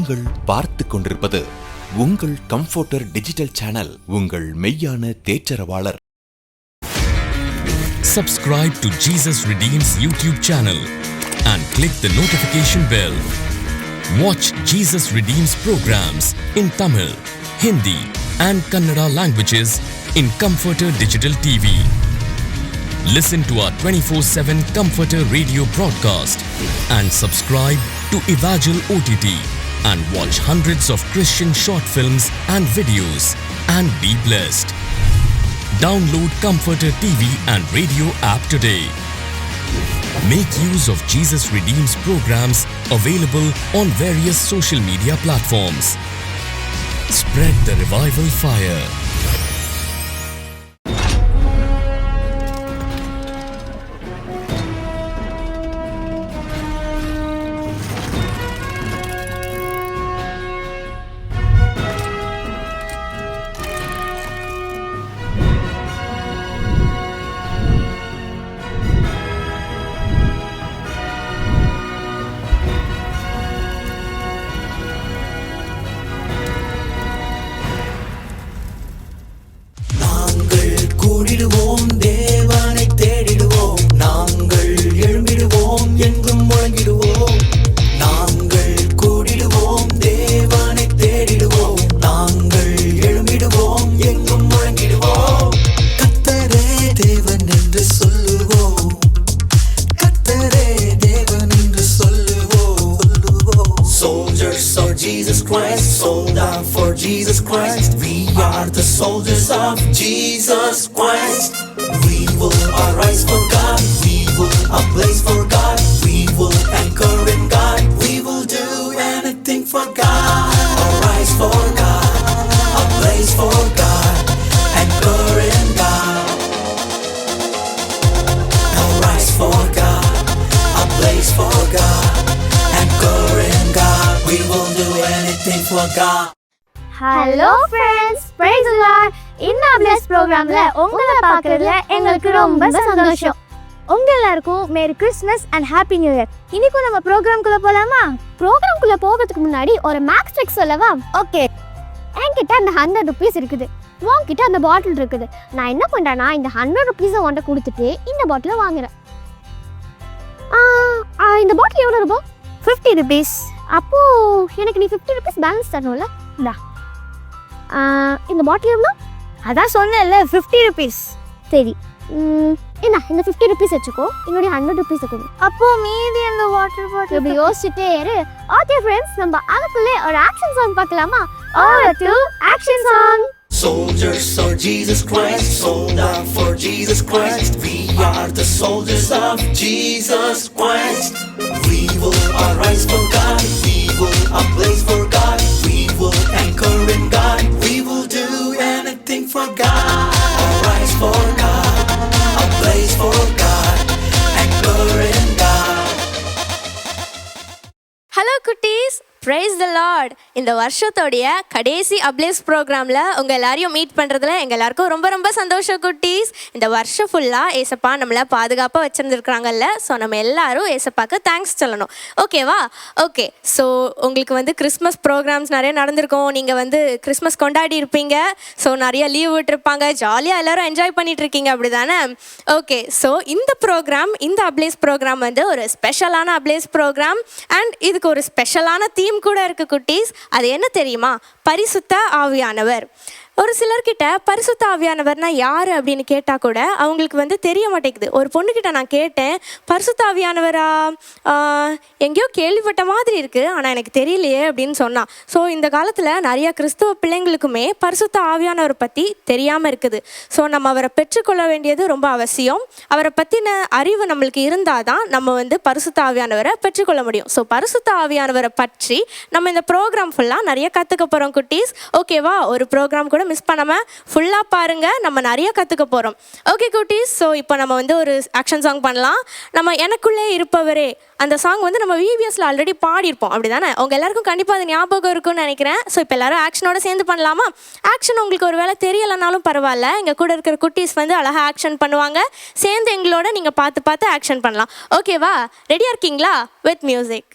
நீங்கள் பார்த்து கொண்டிருப்பது உங்கள் கம்ஃபர்டர் டிஜிட்டல் சேனல், உங்கள் மெய்யான தேற்றரவாளர். Subscribe to Jesus Redeems YouTube channel and click the notification bell. Watch Jesus Redeems programs in Tamil, Hindi and Kannada languages in Comforter Digital TV. Listen to our 24/7 Comforter radio broadcast and subscribe to Evangel OTT and watch hundreds of Christian short films and videos and be blessed. Download Comforter TV and radio app today. Make use of Jesus Redeems programs available on various social media platforms. Spread the revival fire. தேவனை தேடிடுவோம், நாங்கள் எழும்பிடுவோம், எங்கும் முழங்கிடுவோம். நாங்கள் கூடிடுவோம், தேவனை தேடிடுவோம், நாங்கள் எழும்பிடுவோம், எங்கும் முழங்கிடுவோம். கர்த்தரே தேவன் என்று சொல்லுவோம், கர்த்தரே தேவன் என்று சொல்லுவோம். Soldiers of Jesus Christ, sold out for Jesus Christ. We are the soldiers of Jesus Christ. We will arise for God, we will ablaze for God, we will anchor in God, we will do anything for God. Arise for God, ablaze for God, anchor in God. Arise for God, ablaze for God, anchor in God, we will do anything for God. Hello friends, praise the Lord. இந்த ablaze ப்ரோக்ராம்ல உங்களை பார்க்கறதுல எங்களுக்கு ரொம்ப சந்தோஷம். உங்க எல்லாருக்கும் merry Christmas and happy new year. இன்னைக்கு நம்ம ப்ரோக்ராம்குள்ள போலாமா? ப்ரோக்ராம்குள்ள போகிறதுக்கு முன்னாடி ஒரு மேக்ஸ் ட்ரிக் சொல்லவா? ஓகே. என்கிட்ட அந்த 100 rupees இருக்குது, உன்கிட்ட அந்த பாட்டில் இருக்குது. நான் என்ன பண்றேன்னா, இந்த 100 rupees உன்கிட்ட கொடுத்துட்டு இந்த பாட்டிலை வாங்குறேன். இந்த பாட்டில் எவ்வளோ ரூபா? 50 rupees. அப்போ எனக்கு நீ 50 rupees பேலன்ஸ் தரணும்ல? இந்தா. இந்த பாட்டில் எவ்வளோ? அதான் சொன்னேன்ல, 50 rupees. சரி, என்ன இந்த 50 rupees வச்சுக்கோ, என்னுடைய 100 rupees கொடு. அப்போ மீதி அந்த வாட்டர் பாட்டில் இப்படி யோசிச்சுட்டே இரு. ஓகே ஃப்ரெண்ட்ஸ், நம்ம அதுக்குள்ளே ஒரு ஆக்ஷன் சாங் பார்க்கலாமா? Action song. Soldiers of Jesus Christ, sold out for Jesus Christ. We are the soldiers of Jesus Christ. We will arise for God, we will ablaze for God, we will anchor in God, we will do anything for God. Arise for God, ablaze for God, anchor in God. Hello குட்டீஸ், praise the Lord. இந்த வருஷத்தோடைய கடைசி ablaze ப்ரோக்ராமில் உங்கள் எல்லாரையும் meet பண்ணுறதுல எங்கள் எல்லாருக்கும் ரொம்ப ரொம்ப சந்தோஷம் குட்டீஸ். இந்த வருஷம் ஃபுல்லாக ஏசப்பா நம்மளை பாதுகாப்பாக வச்சுருந்துருக்குறாங்கல்ல. ஸோ நம்ம எல்லாரும் ஏசப்பாக்கு தேங்க்ஸ் சொல்லணும், ஓகேவா? ஓகே, ஸோ உங்களுக்கு கிறிஸ்மஸ் ப்ரோக்ராம்ஸ் நிறைய நடந்திருக்கும். நீங்கள் கிறிஸ்மஸ் கொண்டாடி இருப்பீங்க. ஸோ நிறைய லீவ் விட்டுருப்பாங்க, ஜாலியாக எல்லோரும் என்ஜாய் பண்ணிகிட்ருக்கீங்க, அப்படி தானே? ஓகே, ஸோ இந்த ப்ரோக்ராம், இந்த அப்ளேஸ் ப்ரோக்ராம் ஒரு ஸ்பெஷலான அப்ளேஸ் ப்ரோக்ராம். அண்ட் இதுக்கு ஒரு ஸ்பெஷலான தீம் கூட இருக்கு குட்டீஸ். அது என்ன தெரியுமா? பரிசுத்த ஆவியானவர். ஒரு சிலர்கிட்ட பரிசுத்த ஆவியானவர்னா யார் அப்படின்னு கேட்டால் கூட அவங்களுக்கு தெரிய மாட்டேங்குது. ஒரு பொண்ணுக்கிட்ட நான் கேட்டேன், பரிசுத்த ஆவியானவரா, எங்கேயோ கேள்விப்பட்ட மாதிரி இருக்குது, ஆனால் எனக்கு தெரியலையே அப்படின்னு சொன்னான். ஸோ இந்த காலத்தில் நிறைய கிறிஸ்தவ பிள்ளைங்களுக்குமே பரிசுத்த ஆவியானவரை பற்றி தெரியாமல் இருக்குது. ஸோ நம்ம அவரை பெற்றுக்கொள்ள வேண்டியது ரொம்ப அவசியம். அவரை பற்றின அறிவு நம்மளுக்கு இருந்தால் தான் நம்ம பரிசுத்த ஆவியானவரை பெற்றுக்கொள்ள முடியும். ஸோ பரிசுத்த ஆவியானவரை பற்றி நம்ம இந்த ப்ரோக்ராம் ஃபுல்லாக நிறைய கற்றுக்க போகிறோம் குட்டீஸ், ஓகேவா? ஒரு ப்ரோக்ராம் கூட மிஸ் பண்ணாமல் ஃபுல்லாக பாருங்கள், நம்ம நிறைய கற்றுக்க போகிறோம். ஓகே குட்டீஸ், ஸோ இப்போ நம்ம ஒரு ஆக்ஷன் சாங் பண்ணலாம். நம்ம எனக்குள்ளே இருப்பவரே அந்த சாங் நம்ம விவிஎஸ்ல ஆல்ரெடி பாடியிருப்போம், அப்படி தானே? உங்கள் எல்லாருக்கும் கண்டிப்பாக அது ஞாபகம் இருக்கும்னு நினைக்கிறேன். ஸோ இப்போ எல்லாரும் ஆக்ஷனோட சேர்ந்து பண்ணலாமா? ஆக்ஷன் உங்களுக்கு ஒரு வேளை தெரியலைனாலும் பரவாயில்ல, எங்கள் கூட இருக்கிற குட்டீஸ் அழகாக ஆக்ஷன் பண்ணுவாங்க. சேர்ந்து எங்களோட நீங்கள் பார்த்து பார்த்து ஆக்ஷன் பண்ணலாம், ஓகேவா? ரெடியாக இருக்கீங்களா? With music.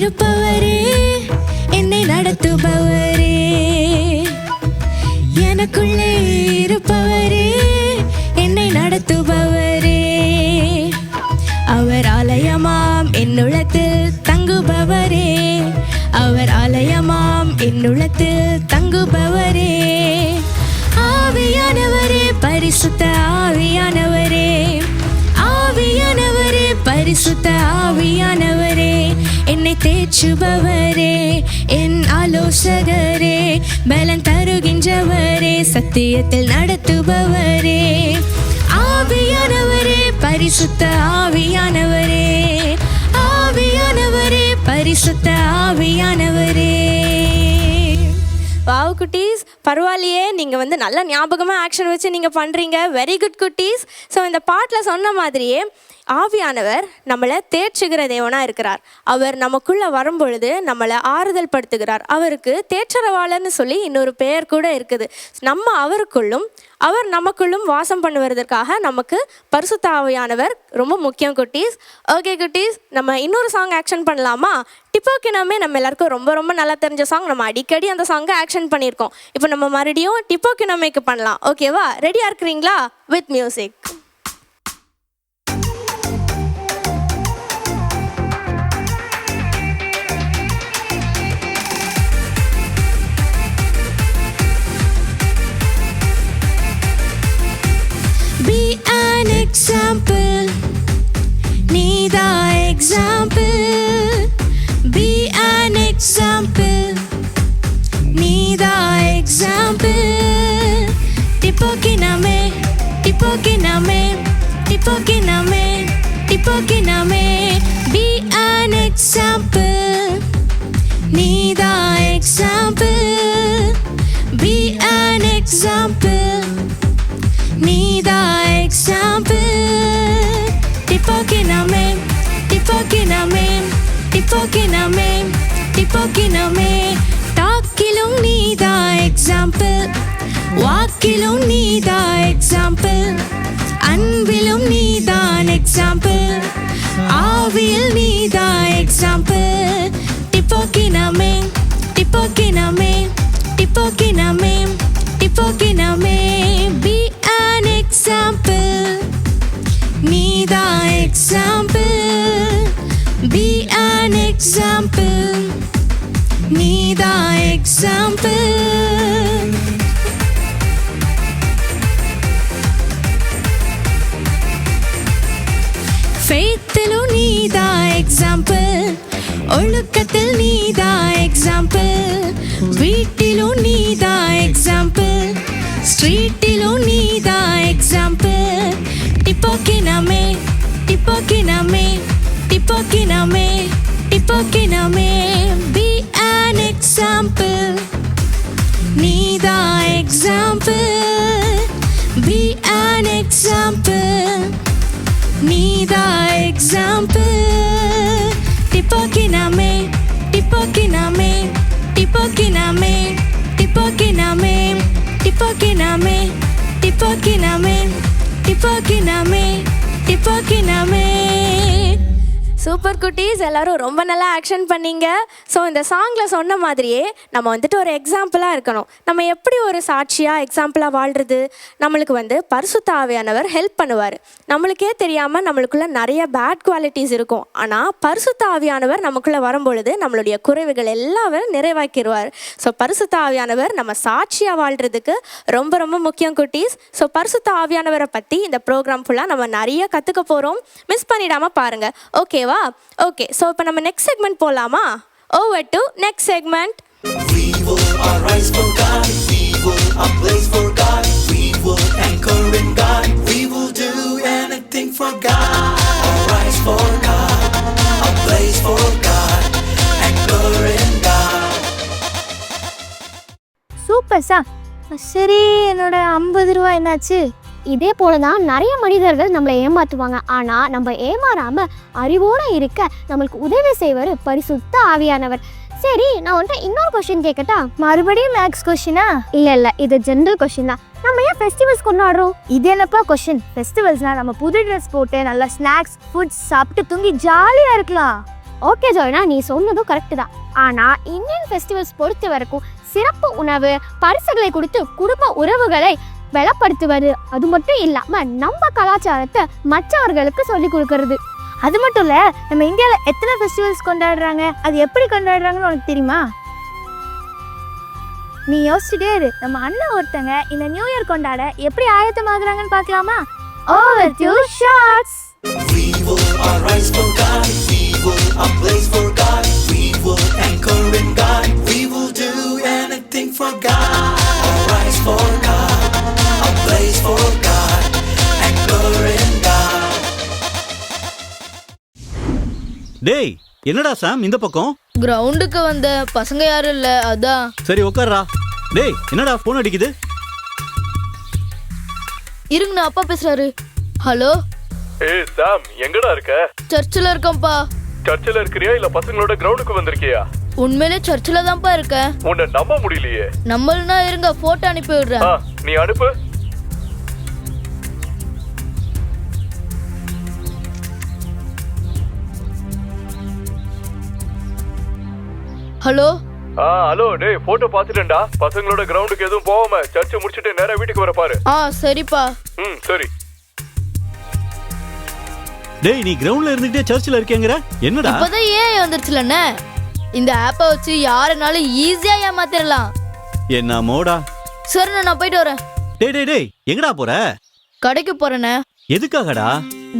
இருப்பவரே, என்னை நடத்துபவரே, எனக்குள்ளே இருப்பவரே, என்னை நடத்துபவரே, அவர் ஆலயமாம் என்னுள்ளத்தில் தங்குபவரே, அவர் ஆலயமாம் என்னுள்ளத்தில் தங்குபவரே, ஆவியானவரே, பரிசுத்த ஆவியானவரே, ஆவியானவரே, பரிசுத்த ஆவியானவரே, என்னை தேற்றுபவரே, என் ஆலோசகரே, பலன் தருகின்றவரே, சத்தியத்தில் நடத்துபவரே, ஆவியானவரே, பரிசுத்த ஆவியானவரே, ஆவியானவரே, பரிசுத்த ஆவியானவரே. வாவ் குட்டீஸ், பரவாயில்லையே, நீங்கள் வந்து நல்ல ஞாபகமாக ஆக்ஷன் வச்சு நீங்கள் பண்ணுறீங்க. வெரி குட் குட்டீஸ். ஸோ இந்த பாட்டில் சொன்ன மாதிரியே ஆவியானவர் நம்மளை தேற்றுகிற தேவனாக இருக்கிறார். அவர் நமக்குள்ளே வரும்பொழுது நம்மளை ஆறுதல் படுத்துகிறார். அவருக்கு தேற்றரவாளர்னு சொல்லி இன்னொரு பெயர் கூட இருக்குது. நம்ம அவருக்குள்ளும் அவர் நமக்குள்ளும் வாசம் பண்ணுவதற்காக நமக்கு பரிசுத்த ஆவியானவர் ரொம்ப முக்கியம் குட்டீஸ். ஓகே குட்டீஸ், நம்ம இன்னொரு சாங் ஆக்ஷன் பண்ணலாமா? டிப்போக்கினமே நம்ம எல்லாருக்கும் ரொம்ப ரொம்ப நல்லா தெரிஞ்ச சாங். நம்ம அடிக்கடி அந்த சாங்கை ஆக்ஷன் பண்ணியிருக்கோம். இப்போ நம்ம மறுபடியும் டிப்போக்கினமேக்கு பண்ணலாம். ஓகேவா? ரெடியாக இருக்கிறீங்களா? With music. Be an example, need the example. Be an example, need the example. Tipokiname, tipokiname, tipokiname, tipokiname. Be an example, need the example. Be an example, need the example. Tipokiname, tipokiname, tipokiname, tipokiname. Talkilum need the example, walkilum need the example, anvilum need an example, avil need the example. Tipokiname, tipokiname, tipokiname, tipokiname. Be an example, need the example. Be an example, need the example. Faithilum need the example, ஒழுக்கத்தில் need the example, வீட்டிலும் need the example, ஸ்ட்ரீட்டிலும் need the example. Tipokiname, tipokiname, tipokiname, tipokiname. Be an example, need the example. Be an example, need the example. Tipokiname, tipokiname, tipokiname, tipokiname, tipokiname, tipokiname, tipokiname, tipokiname. Super குட்டீஸ், எல்லாரும் ரொம்ப நல்லா action பண்ணீங்க. So இந்த சாங்கில் சொன்ன மாதிரியே நம்ம வந்துட்டு ஒரு எக்ஸாம்பிளாக இருக்கணும். நம்ம எப்படி ஒரு சாட்சியாக எக்ஸாம்பிளாக வாழ்கிறது? நம்மளுக்கு வந்து பரிசுத்த ஆவியானவர் ஹெல்ப் பண்ணுவார். நம்மளுக்கே தெரியாமல் நம்மளுக்குள்ள நிறைய பேட் குவாலிட்டிஸ் இருக்கும். ஆனால் பரிசுத்த ஆவியானவர் நமக்குள்ளே வரும்பொழுது நம்மளுடைய குறைவுகள் எல்லாரும் நிறைவாக்கிடுவார். ஸோ பரிசுத்த ஆவியானவர் நம்ம சாட்சியாக வாழ்கிறதுக்கு ரொம்ப ரொம்ப முக்கியம் குட்டீஸ். ஸோ பரிசுத்த ஆவியானவரை பற்றி இந்த ப்ரோக்ராம் ஃபுல்லாக நம்ம நிறைய கற்றுக்க போகிறோம். மிஸ் பண்ணிடாமல் பாருங்கள். ஓகேவா? ஓகே, ஸோ இப்போ நம்ம நெக்ஸ்ட் செக்மெண்ட் போகலாமா? Over to next segment. We will arise for God. We will ablaze for God. We will anchor in God. We will do anything for God. Arise for God. Ablaze for God. Anchor in God. Super sir. சரி, என்னோட 50 ரூபா என்னாச்சு? இதே போல தான் நிறைய மனிதர்கள் நம்மளை ஏமாற்றுவாங்க. ஆனால் நம்ம ஏமாறாமல் அறிவோடு இருக்க நம்மளுக்கு உதவி செய்வார் பரிசுத்த ஆவியானவர். சரி, நான் வந்துட்டு இன்னொரு கொஸ்டின் கேட்கட்டா? மறுபடியும் மேக்ஸ் கொஸ்டினா? இல்லை, இது ஜென்ரல் கொஸ்டின் தான். நம்ம ஏன் ஃபெஸ்டிவல்ஸ் கொண்டாடுறோம்? இது என்னப்பா கொஸ்டின்? ஃபெஸ்டிவல்ஸ்னால் நம்ம புது ட்ரெஸ் போட்டு நல்லா ஸ்நாக்ஸ் ஃபுட்ஸ் சாப்பிட்டு தூங்கி ஜாலியாக இருக்கலாம். ஓகே ஜோனா, நீ சொன்னதும் கரெக்டு தான். ஆனால் இந்தியன் ஃபெஸ்டிவல்ஸ் பொறுத்த வரைக்கும் சிறப்பு உணவு பரிசுகளை கொடுத்து குடும்ப உறவுகளை பலப்படுத்துவது, அது மட்டும் இல்லாமல் நம்ம கலாச்சாரத்தை மற்றவர்களுக்கு சொல்லி கொடுக்கறது. அது மட்டும் இல்லை, நம்ம இந்தியாவில் எத்தனை ஃபெஸ்டிவல்ஸ் கொண்டாடுறாங்க, அது எப்படி கொண்டாடுறாங்கன்னு உனக்கு தெரியுமா? நீ யோசிச்சுட்டே இரு. நம்ம அண்ணன் ஒருத்தங்க இந்த நியூ இயர் கொண்டாட எப்படி ஆயத்தமாகறாங்கன்னு பார்க்கலாமா? Over to shots. We will arise for God. We will ablaze for God. We will anchor in God. We will do anything for God. Arise for God. Ablaze for God. Anchor in God. டேய், என்னடா சாம் இந்த பக்கம்? கிரவுண்டுக்கு வந்த பசங்க யாரும் இல்ல, அதான். சரி உட்கார்றா. டேய், என்னடா போன் அடிக்குது? இருங்க, அப்பா பேசுறாரு. ஹலோ. ஏய் சாம், எங்கடா இருக்க? சர்ச்சில் இருக்கேன்ப்பா. சர்ச்சில் இருக்கிறியா இல்ல பசங்களோட கிரவுண்டுக்கு வந்திருக்கியா? உண்மையிலே சர்ச்சில் தான்ப்பா இருக்கேன். உன்னை நம்ப முடியலையே. நம்மளா இருங்க, போட்டோ அனுப்பி விடுறேன். நீ அனுப்பு. ஹலோ. ஹலோ. டேய், போட்டோ பாத்துட்டேன்டா. பசங்களோட கிரவுண்டுக்கு எதுவும் போகாம சர்ச்சை முடிச்சிட்டு நேரா வீட்டுக்கு வர பாரு. சரிப்பா. சரி. டேய், நீ கிரவுண்ட்ல இருந்துட்டே சர்ச்சில் இருக்கேங்கற? என்னடா? இப்போதான் ஏன் வந்துருச்சுலண்ணே. இந்த ஆப்பை வச்சு யாரனாலும் ஈஸியா ஏமாத்திரலாம். என்ன மோடா? சரி, நான் போயிட்டு வரேன். டேய் டேய் டேய், எங்கடா போற? கடைக்கு போறேனே. எதுக்காகடா?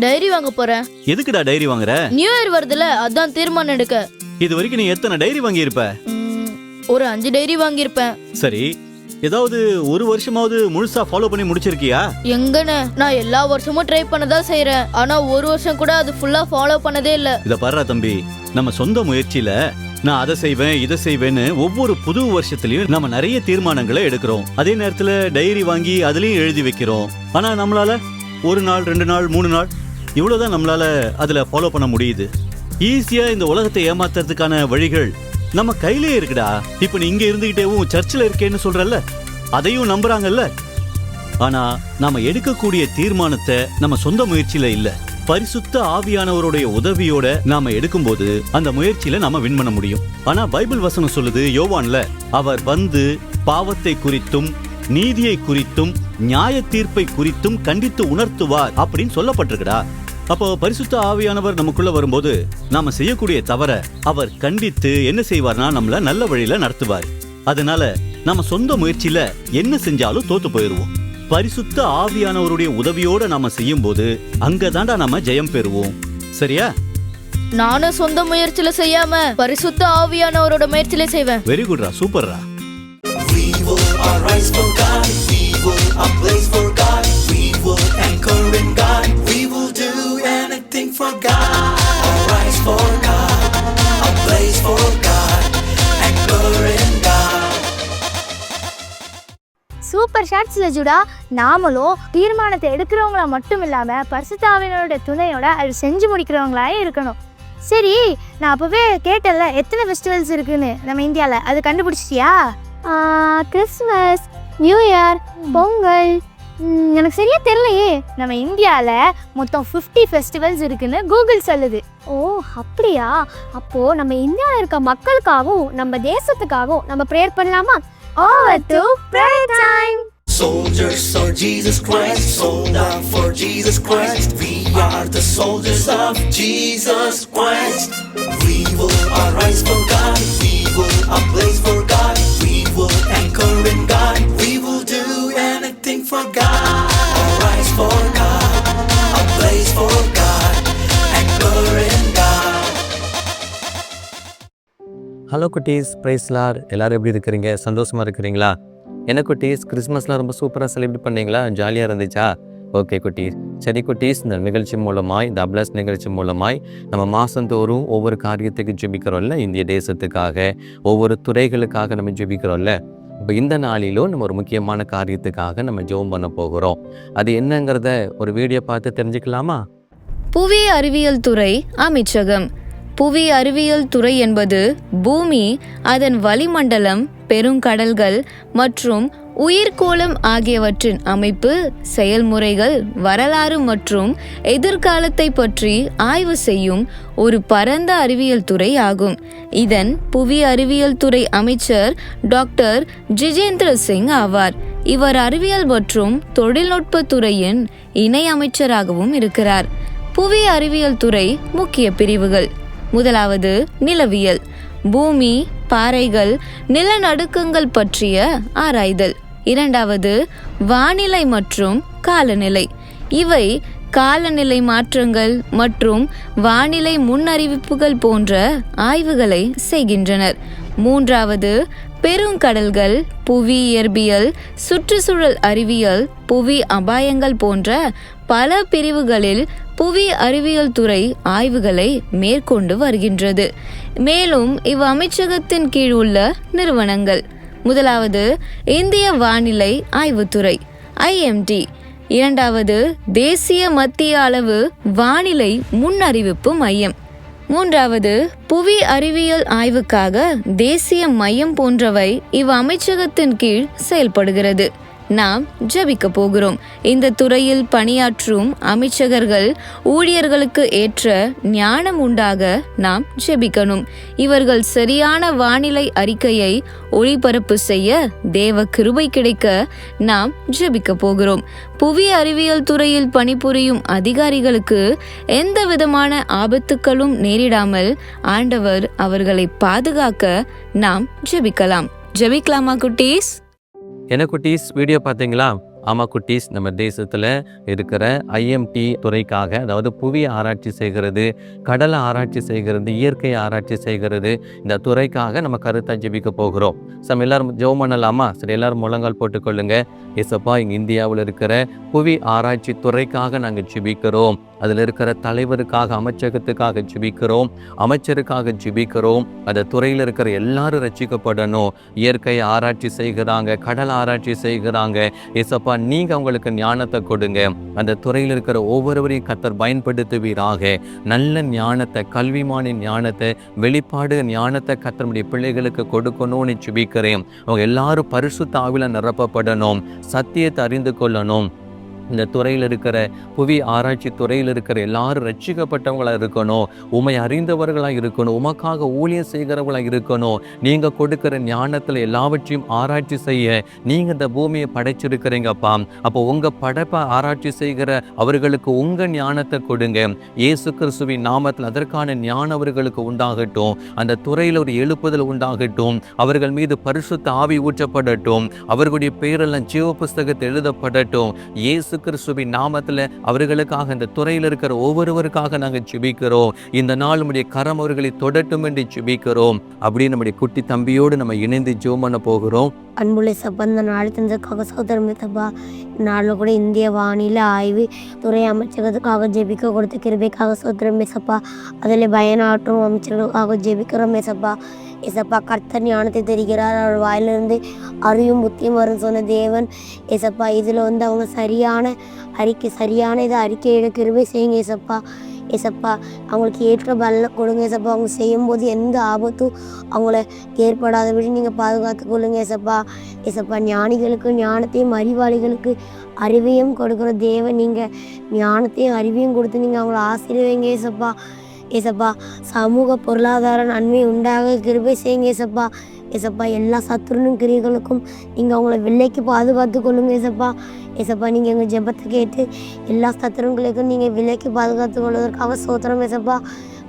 டைரி வாங்க போறேன். எதுக்குடா டைரி வாங்குற? நியூ இயர் வருதுல, அதான் தீர்மானம் எடுக்க. இது வரைக்கும் நீ எத்தனை டைரி வாங்கி இருப்ப? ஒரு 5 டைரி வாங்கியிருப்பேன். சரி, ஏதாவது ஒரு வருஷமாவது முழுசா ஃபாலோ பண்ணி முடிச்சிருக்கியா? எங்கன்னு, நான் எல்லா வருஷமும் ட்ரை பண்ணதா செய்யறேன். ஆனா ஒரு வருஷம் கூட அது ஃபுல்லா ஃபாலோ பண்ணதே இல்ல. இத பாருடா தம்பி, நம்ம சொந்த முயற்சியில நான் அதை செய்வேன் இதை செய்வேன்னு ஒவ்வொரு புது வருஷத்துலயும் நம்ம நிறைய தீர்மானங்களை எடுக்கிறோம். அதே நேரத்துல டைரி வாங்கி அதுலயும் எழுதி வைக்கிறோம். ஆனா நம்மளால 1 நாள் 2 நாள் 3 நாள் இவ்வளவுதான் நம்மளால அதுல ஃபாலோ பண்ண முடியுது. ஈஸியா இந்த உலகத்தை ஏமாத்துறதுக்கான வழிகள் நம்ம கையிலே இருக்குடா. இப்ப நீ இங்க இருந்துகிட்டேவும் சர்ச்சில் இருக்கேன்னு சொல்றல்ல, அதையும் நம்புறாங்கல்ல. ஆனா நாம எடுக்கக்கூடிய தீர்மானத்தை நம்ம சொந்த முயற்சியில இல்ல, பரிசுத்த ஆவியானவருடைய உதவியோட நாம எடுக்கும்போது அந்த முயற்சியில நாம வின் பண்ண முடியும். ஆனா பைபிள் வசனம் சொல்லுது, யோவான்ல, அவர் வந்து பாவத்தை குறித்தும் நீதியை குறித்தும் நியாய தீர்ப்பை குறித்தும் கண்டித்து உணர்த்துவார் அப்படின்னு சொல்லப்பட்டிருக்குடா. அப்போ பரிசுத்த ஆவியானவர் நமக்குள்ள வரும்போது நாம செய்யக்கூடிய தவற அவர் கண்டித்து என்ன செய்வார்னா நம்மள நல்ல வழியில நடத்துவார். அதனால நம்ம சொந்த முயற்சியில என்ன செஞ்சாலும் தோத்து போயிருவோம். பரிசுத்த ஆவியானவருடைய உதவியோட நாம செய்யும் போது அங்கதான்டா நாம ஜெயம் பெறுவோம். சரியா? நானும் சொந்த முயற்சியில செய்யாம பரிசுத்த ஆவியானவரோட முயற்சியில செய்வேன். வெரி குட்ரா, சூப்பர்ரா. We will arise for God. We will ablaze for God. We will anchor in God. We will do anything for God. Arise for God. Ablaze for God. Anchor in God. Super ஷாட்ஸ்ல ஜுடா. நாமளும் தீர்மானத்தை எடுக்கிறவங்களா மட்டும் இல்லாம பரிசுத்த ஆவியானவரோட துணையோட அது செஞ்சு முடிக்கிறவங்களாயே இருக்கணும். சரி, நான் அப்பவே கேட்டல எத்தனை ஃபெஸ்டிவல்ஸ் இருக்குன்னு நம்ம இந்தியால, அது கண்டுபிடிச்சிட்டியா? கிறிஸ்மஸ், நியூ இயர், பொங்கல், எனக்கு சரியா தெரியலையே. நம்ம இந்தியாவில் மொத்தம் 50 ஃபெஸ்டிவல்ஸ் இருக்குன்னு கூகுள் சொல்லுது. ஓ அப்படியா? அப்போ நம்ம இந்தியாவில் இருக்க மக்களுக்காகவும் நம்ம தேசத்துக்காகவும் நம்ம ப்ரேயர் பண்ணலாமா? Over to prayer time. Soldiers for Jesus Christ, sold out for Jesus Christ. We are the soldiers of Jesus Christ. We will arise for God. We will ablaze for God. We will anchor in God. We will do anything for God. Arise for God. Ablaze for God. Anchor in God. Hello குட்டீஸ், price Lord. எல்லோரும் எப்படி இருக்கிறீங்க? சந்தோஷமாக இருக்கிறீங்களா? என்ன குட்டீஸ், கிறிஸ்மஸ்லாம் ரொம்ப சூப்பராக செலிப்ரேட் பண்ணீங்களா? ஜாலியாக இருந்துச்சா? ஓகே குட்டீஸ். சரி குட்டீஸ், இந்த நிகழ்ச்சி மூலமாய், இந்த அப்ளஸ் நிகழ்ச்சி மூலமாய் நம்ம மாதந்தோறும் ஒவ்வொரு காரியத்துக்கு ஜெபிக்கிறோம்ல, இந்திய தேசத்துக்காக, ஒவ்வொரு துறைகளுக்காக நம்ம ஜெபிக்கிறோம்ல. இப்போ இந்த நாளிலும் நம்ம ஒரு முக்கியமான காரியத்துக்காக நம்ம ஜெபம் பண்ண போகிறோம். அது என்னங்கிறத ஒரு வீடியோ பார்த்து தெரிஞ்சுக்கலாமா? புவி அறிவியல் துறை அமைச்சகம். புவி அறிவியல் துறை என்பது பூமி, அதன் வளிமண்டலம், பெருங்கடல்கள் மற்றும் உயிர்கோளம் ஆகியவற்றின் அமைப்பு, செயல்முறைகள், வரலாறு மற்றும் எதிர்காலத்தை பற்றி ஆய்வு செய்யும் ஒரு பரந்த அறிவியல் துறை ஆகும். இதன் புவி அறிவியல் துறை அமைச்சர் டாக்டர் ஜிதேந்திர சிங் ஆவார். இவர் அறிவியல் மற்றும் தொழில்நுட்ப துறையின் இணை அமைச்சராகவும் இருக்கிறார். புவி அறிவியல் துறை முக்கிய பிரிவுகள்: முதலாவது நிலவியல், பூமி, பாறைகள், நிலநடுக்கங்கள் பற்றிய ஆராய்தல். இரண்டாவது வானிலை மற்றும் காலநிலை. இவை காலநிலை மாற்றங்கள் மற்றும் வானிலை முன்னறிவிப்புகள் போன்ற ஆய்வுகளை செய்கின்றனர். மூன்றாவது பெருங்கடல்கள், புவி இயற்பியல், சுற்றுச்சூழல் அறிவியல், புவி அபாயங்கள் போன்ற பல பிரிவுகளில் புவி அறிவியல் துறை ஆய்வுகளை மேற்கொண்டு வருகின்றது. மேலும் இவ் அமைச்சகத்தின் கீழ் உள்ள நிறுவனங்கள்: முதலாவது இந்திய வானிலை ஆய்வுத்துறை IMD. இரண்டாவது தேசிய மத்திய அளவு வானிலை முன்னறிவிப்பு மையம். மூன்றாவது புவி அறிவியல் ஆய்வுக்காக தேசிய மையம் போன்றவை இவ் அமைச்சகத்தின் கீழ் செயல்படுகிறது. நாம் ஜெபிக்க போகிறோம். இந்த துறையில் பணியாற்றும் அமைச்சகர்கள் ஊழியர்களுக்கு ஏற்ற ஞானம் உண்டாக நாம் ஜெபிக்கணும். இவர்கள் சரியான வானிலை அறிக்கையை ஒளிபரப்பு செய்ய தேவ கிருபை கிடைக்க நாம் ஜெபிக்க போகிறோம். புவி அறிவியல் துறையில் பணிபுரியும் அதிகாரிகளுக்கு எந்த விதமான ஆபத்துக்களும் நேரிடாமல் ஆண்டவர் அவர்களை பாதுகாக்க நாம் ஜெபிக்கலாம். ஜெபிக்கலாமா குட்டீஸ்? என்ன குட்டீஸ், வீடியோ பார்த்தீங்களா? ஆமாம் குட்டீஸ், நம்ம தேசத்தில் இருக்கிற IMT துறைக்காக, அதாவது புவி ஆராய்ச்சி செய்கிறது, கடலை ஆராய்ச்சி செய்கிறது, இயற்கை ஆராய்ச்சி செய்கிறது, இந்த துறைக்காக நம்ம கருத்தாக ஜெபிக்க போகிறோம். நம்ம எல்லாரும் ஜெபம் பண்ணலாமா? சரி, எல்லாரும் முழங்கால் போட்டுக்கொள்ளுங்க. ஏசப்பா, இங்கே இந்தியாவில் இருக்கிற புவி ஆராய்ச்சி துறைக்காக நாங்கள் ஜெபிக்கிறோம். அதில் இருக்கிற தலைவருக்காக, அமைச்சகத்துக்காக ஜெபிக்கிறோம், அமைச்சருக்காக ஜெபிக்கிறோம். அந்த துறையில் இருக்கிற எல்லாரும் ரட்சிக்கப்படணும். இயற்கை ஆராய்ச்சி செய்கிறாங்க, கடல் ஆராய்ச்சி செய்கிறாங்க. ஏசப்பா, நீங்க அவங்களுக்கு ஞானத்தை கொடுங்க. அந்த துறையில் இருக்கிற ஒவ்வொருவரையும் கர்த்தர் பயன்படுத்துவீராக. நல்ல ஞானத்தை, கல்விமானின் ஞானத்தை, வெளிப்பாடு ஞானத்தை கர்த்தருடைய பிள்ளைகளுக்கு கொடுக்கணும்னு ஜெபிக்கிறேன். அவங்க எல்லாரும் பரிசுத்த ஆவியில நிரப்பப்படணும், சத்தியத்தை அறிந்து கொள்ளணும். இந்த துறையில் இருக்கிற புவி ஆராய்ச்சி துறையில் இருக்கிற எல்லாரும் ரட்சிக்கப்பட்டவங்களாக இருக்கணும், உமை அறிந்தவர்களாக இருக்கணும், உமக்காக ஊழியம் செய்கிறவர்களாக இருக்கணும். நீங்கள் கொடுக்குற ஞானத்தில் எல்லாவற்றையும் ஆராய்ச்சி செய்ய நீங்கள் இந்த பூமியை படைச்சிருக்கிறீங்கப்பா. அப்போ உங்கள் படைப்பை ஆராய்ச்சி செய்கிற அவர்களுக்கு உங்கள் ஞானத்தை கொடுங்க. இயேசு கிறிஸ்துவின் நாமத்தில் அதற்கான ஞானம் அவர்களுக்கு உண்டாகட்டும். அந்த துறையில் ஒரு எழுப்புதல் உண்டாகட்டும். அவர்கள் மீது பரிசுத்த ஆவி ஊற்றப்படட்டும். அவர்களுடைய பெயரெல்லாம் ஜீவ புஸ்தகத்தில் எழுதப்படட்டும். இயேசு கிறிஸ்துவின் நாமத்தில் அவர்களுக்காக, இந்த துறையில் இருக்கிற ஒவ்வொருவருக்காக நாங்கள் ஜெபிக்கிறோம். இந்த நாள் நம்முடைய கரம் அவர்களை தொடட்டும் என்று ஜெபிக்கிறோம். அப்படி நம்முடைய குட்டி தம்பியோடு நம்ம இணைந்து ஜெபம் பண்ண போகிறோம். அன்புள்ள சப்பா, இந்த நாள் தந்ததுக்காக சோதரம் சப்பா. நாளில் கூட இந்திய வானிலை ஆய்வு துறை அமைச்சகத்துக்காக ஜெபிக்க கொடுத்த கிருபைக்காக சோதரம் சப்பா. அதில் பயனாற்றும் அமைச்சர்களுக்காக ஜெபிக்கிறோம் சப்பா. ஏசப்பா, கர்த்தர் ஞானத்தை தெரிகிறார், அவர் வாயிலிருந்து அறிவும் புத்தியும் வரும் சொன்ன தேவன் ஏசப்பா. இதில் அவங்க சரியான இதை அறிக்கையிட கிருபை செய்யுங்க ஏசப்பா. ஏசப்பா, அவங்களுக்கு ஏற்ற பலனை கொடுங்க ஏசப்பா. அவங்க செய்யும்போது எந்த ஆபத்தும் அவங்கள ஏற்படாதபடி நீங்கள் பாதுகாத்து கொள்ளுங்க ஏசப்பா. ஏசப்பா, ஞானிகளுக்கு ஞானத்தையும் அறிவாளிகளுக்கு அறிவையும் கொடுக்குற தேவன் நீங்கள். ஞானத்தையும் அறிவையும் கொடுத்து நீங்கள் அவங்கள ஆசீர்வதிங்க ஏசப்பா. ஏசப்பா, சமூக பொருளாதார நன்மை உண்டாக கிருபை செய்யுங்க ஏசப்பா. ஏசப்பா, எல்லா சத்துருனும் கிரிகளுக்கும் நீங்கள் அவங்கள வெள்ளைக்கு பாதுகாத்து கொள்ளுங்க ஏசப்பா. ஏசப்பா, நீங்கள் எங்கள் ஜெபத்தை கேட்டு எல்லா சத்துருங்களுக்கும் நீங்கள் விலைக்கு பாதுகாத்து கொள்வதற்காக சோத்திரம் ஏசப்பா.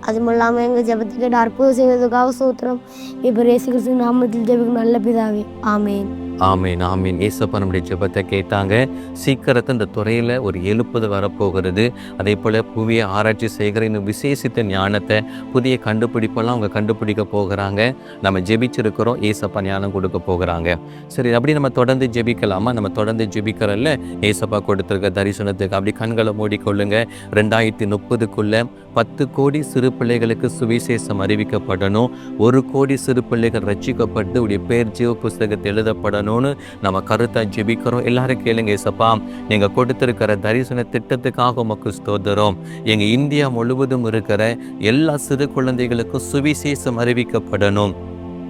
அதுவும் இல்லாமல் எங்கள் ஜெபத்தை கேட்டு அற்புதம் செய்வதற்காக சோத்திரம். இப்போ இயேசு கிறிஸ்து நாமத்தில் ஜெபிக்கும் நல்ல பிதாவே, ஆமேன். ஆமீன், ஆமீன். ஏசப்பா நம்முடைய ஜெபத்தை கேட்டாங்க. சீக்கிரத்தை இந்த துறையில் ஒரு எழுப்புதல் வரப்போகிறது. அதே போல் புவியை ஆராய்ச்சி செய்கிற இன்னும் விசேஷித்த ஞானத்தை, புதிய கண்டுபிடிப்பெல்லாம் அவங்க கண்டுபிடிக்க போகிறாங்க. நம்ம ஜெபிச்சிருக்கிறோம், ஏசப்பா ஞானம் கொடுக்க போகிறாங்க. சரி, அப்படி நம்ம தொடர்ந்து ஜெபிக்கலாமா? நம்ம தொடர்ந்து ஜெபிக்கிறல்ல, ஏசப்பா கொடுத்துருக்க தரிசனத்துக்கு அப்படி கண்களை மூடிக்கொள்ளுங்க. 2030 10 கோடி சிறு பிள்ளைகளுக்கு சுவிசேஷம் அறிவிக்கப்படணும். 1 கோடி சிறு பிள்ளைகள் ரட்சிக்கப்பட்டு உடைய பேர் ஜீவ புஸ்தகத்தில் எழுதப்படணும்னு நம்ம கருத்தை ஜெபிக்கிறோம். எல்லாரும் கேளுங்க ஏசப்பா, நீங்கள் கொடுத்திருக்கிற தரிசன திட்டத்துக்காக உமக்கு ஸ்தோத்திரம். எங்கள் இந்தியா முழுவதும் இருக்கிற எல்லா சிறு குழந்தைகளுக்கும் சுவிசேஷம் அறிவிக்கப்படணும்.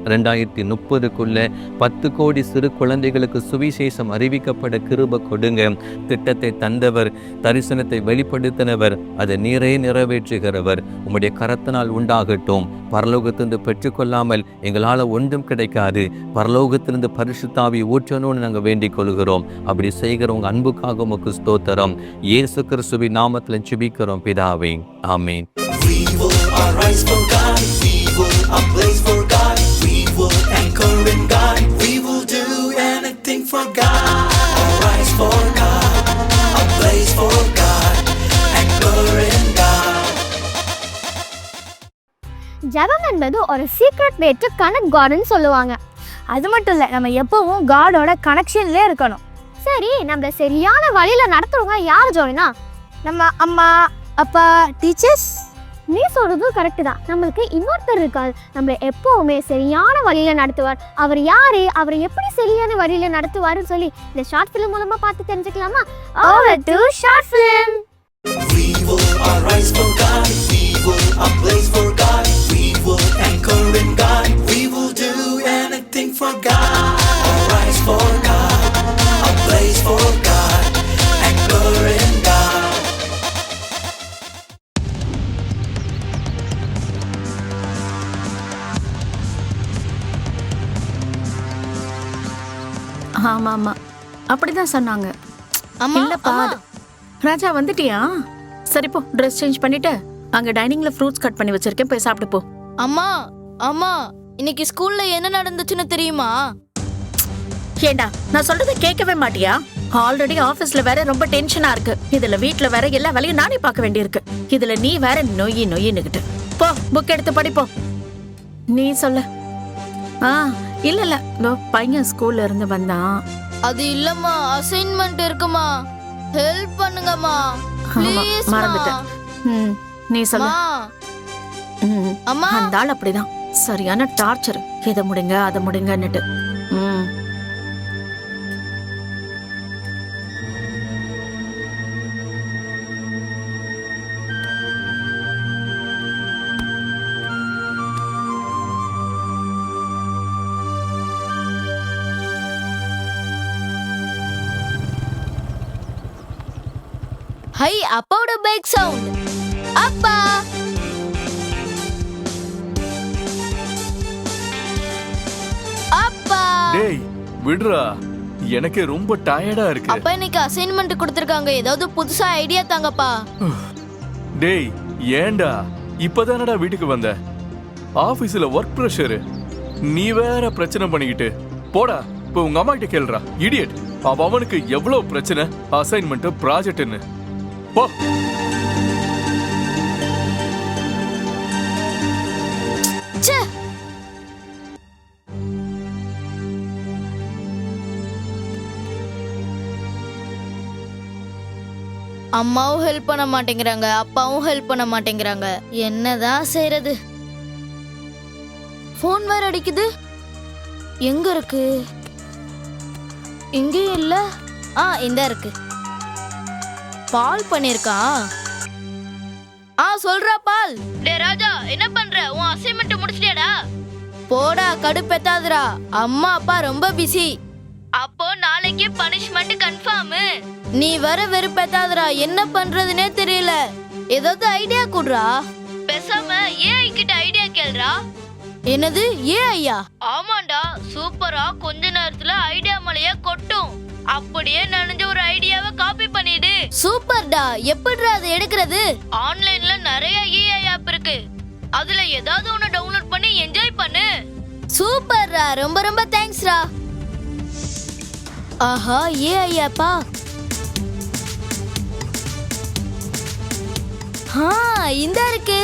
2030க்குள்ள 10 கோடி சிறு குழந்தைகளுக்கு சுவிசேஷம் அறிவிக்கப்பட கிருபை கொடுங்க. திட்டத்தை தந்தவர், தரிசனத்தை வெளிப்படுத்தினவர், அதை நீரே நிறைவேற்றுகிறவர். உம்முடைய கரத்தினால் உண்டாகட்டும். பரலோகத்திலிருந்து பெற்றுக்கொள்ளாமல் எங்களால் ஒன்றும் கிடைக்காது. பரலோகத்திலிருந்து பரிசுத்தாவி ஊற்றணும்னு நாங்கள் வேண்டிக் கொள்கிறோம். அப்படி செய்கிறவங்க அன்புக்காக உமக்கு ஸ்தோத்திரம். இயேசு கிறிஸ்துவின் நாமத்தில் ஜெபிக்கிறோம் பிதாவே, ஆமென். We will arise for God. We will ablaze for God. We will anchor in God. We will do anything for God. Arise for God. Ablaze for God. Anchor in God. ஜெபம் என்பது ஒரு சீக்ரெட் வே டு கனெக்ட் காட்னு சொல்லுவாங்க. அது மட்டும் இல்லை, நம்ம எப்பவும் காடோட கனெக்ஷன்லேயே இருக்கணும். சரி, நம்ம சரியான வழியில் நடத்துறவங்க யார் ஜோடினா? நம்ம அம்மா, அப்பா, டீச்சர்ஸ். நீ சொல்றது கரெக்டு தான். நம்மளுக்கு இன்னொருத்தர் இருக்கார், நம்மளை எப்பவுமே சரியான வழியில் நடத்துவார். அவர் யாரு, அவரை எப்படி சரியான வழியில் நடத்துவாருன்னு சொல்லி இந்த ஷார்ட் ஃபிலிம் மூலமா பார்த்து தெரிஞ்சுக்கலாமா? Over to short film. We will arise for God. We will ablaze for God. We will anchor in God. We will do anything for God. Arise for God. Ablaze for God. Anchor in God. ஆமா ஆமா அப்படிதான் சொன்னாங்க. இல்லப்பா, ராஜா வந்துட்டியா? சரி போ, dress change பண்ணிட்டு அங்க டைனிங்ல ஃப்ரூட்ஸ் கட் பண்ணி வச்சிருக்கேன், போய் சாப்பிட்டு போ. அம்மா அம்மா, இன்னைக்கு ஸ்கூல்ல என்ன நடந்துச்சுன்னு தெரியுமா? ஏண்டா, நான் சொல்றதை கேட்கவே மாட்டியா? ஆல்ரெடி ஆபீஸ்ல வேற ரொம்ப டென்ஷனா இருக்கு. இதுல வீட்ல வேற எல்லா வேலையும் நானே பார்க்க வேண்டியிருக்கு. இதுல நீ வேற நொய்யின்னுகிட்டு. போ, புக் எடுத்து படிப்போம். நீ சொல்ல. இல்ல இல்ல, பையன் ஸ்கூல்ல இருந்து வந்தான். அது இல்லம்மா, அசைன்மெண்ட் இருக்குமா, ஹெல்ப் பண்ணுங்கம்மா ப்ளீஸ். மறந்துட்டேன். நீ சொல்ல. அம்மா, அந்த ஆள் அப்படிதான், சரியான டார்ச்சர். இதை முடிங்க அதை முடிங்கன்னுட்டு. ஹை, அப்பாவோட பைக் சவுண்ட். அப்பா, அப்பா. டேய் விடுடா, எனக்கு ரொம்ப டயர்டா இருக்கு. அப்பா, இன்னைக்கு அசைன்மெண்ட் கொடுத்திருக்காங்க, ஏதாவது புதுசா ஐடியா தாங்கப்பா. டேய் ஏன்டா இப்பதானடா வீட்டுக்கு வந்த? ஆபீஸ்ல ஒர்க் பிரஷர், நீ வேற பிரச்சனை பண்ணிக்கிட்டு. போடா, இப்போ உங்க அம்மா கிட்ட கேளுடா, இடியட். அவனுக்கு எவ்வளவு பிரச்சனை, அசைன்மெண்ட் ப்ராஜெக்ட்னு. போ. அம்மாவும் ஹெல்ப் பண்ண மாட்டேங்கிறாங்க, அப்பாவும் ஹெல்ப் பண்ண மாட்டேங்கிறாங்க. என்னதான் செய்யறது? போன் வேற அடிக்குது. எங்க இருக்கு? இங்கேயும் இல்ல. இந்த இருக்கு. பால் பண்ணிருக்கான். சொல்றா பால். டேய் ராஜா, என்ன பண்ற? உன் அசைன்மெண்ட் முடிச்சிட்டியாடா? போடா, கடுப்பேத்தாதடா. அம்மா அப்பா ரொம்ப பிஸி. அப்போ நாளைக்கு பனிஷ்மெண்ட் கன்ஃபார்ம். நீ வர வெறுப்பேத்தாதடா. என்ன பண்றதுனே தெரியல. ஏதாவது ஐடியா குடுறா. பேசாம ஏஐ கிட்ட ஐடியா கேளுடா. என்னது ஏஐயா? ஆமாண்டா, சூப்பரா கொஞ்ச நேரத்துல ஐடியா மலையா கொட்டும். அப்படியே நனைஞ்ச ஒரு ஐடியாவை காப்பி பண்ணிடு. சூப்பர்டா. எப்படிடா அதை எடுக்கிறது? ஆன்லைன்ல நிறைய ஏஐ ஆப் இருக்கு, அதுல ஏதாவது ஒன்னு டவுன்லோட் பண்ணி என்ஜாய் பண்ணு. சூப்பர்டா, ரொம்ப ரொம்ப தேங்க்ஸ்டா. ஆஹா, ஏஐ ஆப்பா? இந்த இருக்கு.